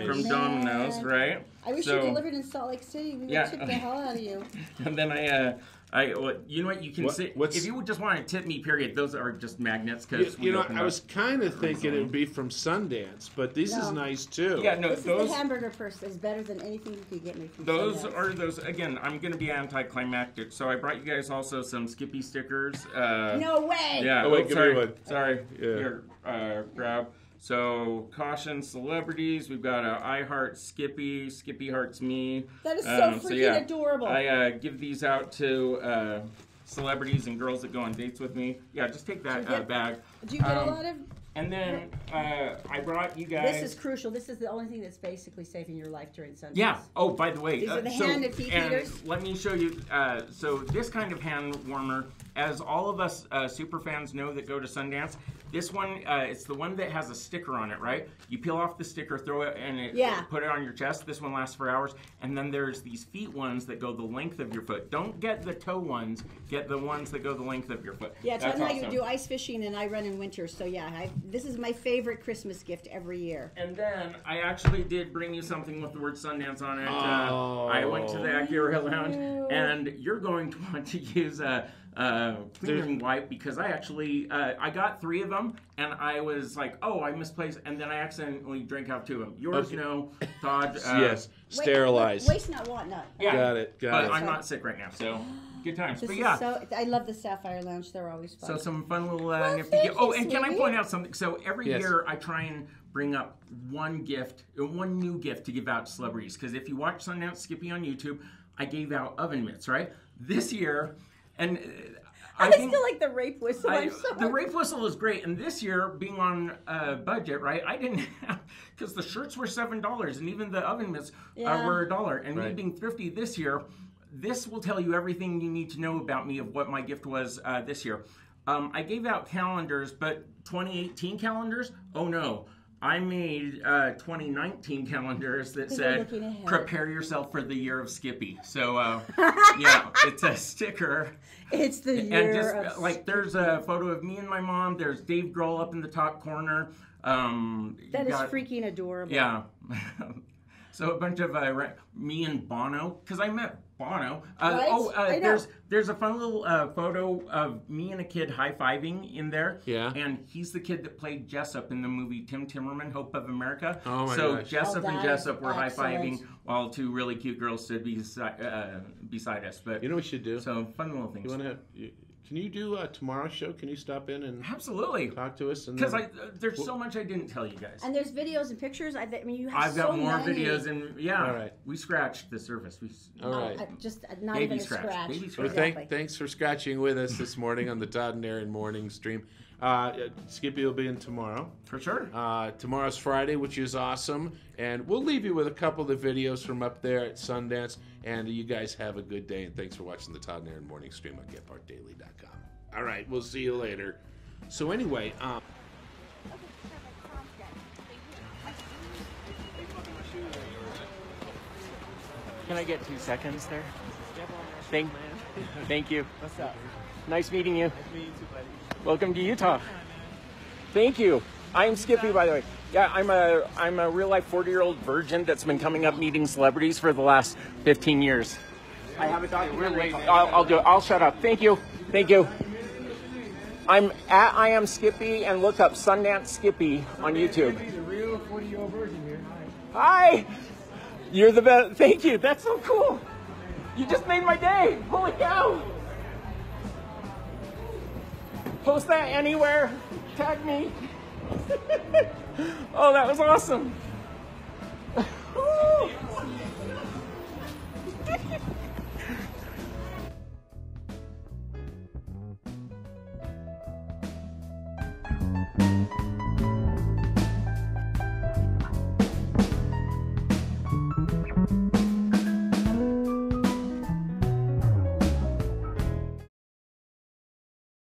from Domino's, right? I wish you delivered in Salt Lake City. We would tip the hell out of you. And then you know what? You can say if you would just want to tip me. Period. Those are just magnets because I was kind of thinking it would be from Sundance, but this is nice too. Yeah, no, this is the hamburger purse. Is better than anything you could get me from Sundance. Those again. I'm going to be anticlimactic, so I brought you guys also some Skippy stickers. No way. Yeah. Oh wait, give me one. Sorry. Yeah. Here, grab. So, caution celebrities. We've got I Heart Skippy. Skippy Hearts Me. That is so freaking adorable. I give these out to celebrities and girls that go on dates with me. Yeah, just take that bag. Do you get a lot of... And then I brought you guys... This is crucial. This is the only thing that's basically saving your life during Sundance. Yeah. Oh, by the way. These are the hand and feet heaters. Let me show you. So this kind of hand warmer, as all of us super fans know that go to Sundance, this one, it's the one that has a sticker on it, right? You peel off the sticker, throw it, and put it on your chest. This one lasts for hours. And then there's these feet ones that go the length of your foot. Don't get the toe ones. Get the ones that go the length of your foot. Yeah, Todd and I do ice fishing, and I run in winter. So yeah, this is my favorite Christmas gift every year. And then I actually did bring you something with the word Sundance on it. I went to the Acura Lounge, and you're going to want to use cleaning wipe because I actually I got 3 of them, and I was like, oh, I misplaced, and then I accidentally drank out 2 of them. Yours, no, Todd. Yes, sterilized. Waste not, want not. Yeah, got it. But I'm not sick right now, so good times. But yeah, I love the Sapphire Lounge. They're always fun. So some fun little nifty gifts. Oh, and can I point out something? So every year I try and bring up one new gift to give out to celebrities. Because if you watch Sundance Skippy on YouTube, I gave out oven mitts, right? This year, and I still like the rape whistle. The rape whistle is great, and this year, being on budget, right? I didn't have, because the shirts were $7, and even the oven mitts were $1. And me being thrifty this year, this will tell you everything you need to know about me of what my gift was this year. I gave out calendars, but 2018 calendars? Oh no. I made 2019 calendars that said, prepare yourself for the year of Skippy. So, yeah, it's a sticker. It's the year of Skippy. There's a photo of me and my mom. There's Dave Grohl up in the top corner. That is freaking adorable. Yeah. So a bunch of me and Bono, because I met Bono. There's a fun little photo of me and a kid high-fiving in there. Yeah. And he's the kid that played Jessup in the movie Tim Timmerman, Hope of America. Oh my gosh. Jessup and Jessup were high-fiving while 2 really cute girls stood beside us. But you know what we should do? So fun little things. Can you do tomorrow's show? Can you stop in and absolutely talk to us? Because there's so much I didn't tell you guys. And there's videos and pictures. I mean, you have I've got more videos, and all right. We scratched the surface. All right, just not baby even a scratch. Well, thanks for scratching with us this morning on the Todd and Erin morning stream. Skippy will be in tomorrow. For sure. Tomorrow's Friday, which is awesome. And we'll leave you with a couple of the videos from up there at Sundance. And you guys have a good day. And thanks for watching the Todd and Erin Morning Stream on GetPartDaily.com. All right, we'll see you later. So anyway, can I get 2 seconds there? Thank you. What's up? Nice meeting you. Nice meeting you too, buddy. Welcome to Utah. Thank you. I'm Skippy, by the way. Yeah, I'm a real life 40-year-old virgin that's been coming up meeting celebrities for the last 15 years. I have a documentary. I'll do it. I'll shut up. Thank you. Thank you. I'm at I Am Skippy, and look up Sundance Skippy on YouTube. The real 40-year-old virgin here. Hi. You're the best. Thank you. That's so cool. You just made my day. Holy cow. Post that anywhere. Tag me. Oh, that was awesome.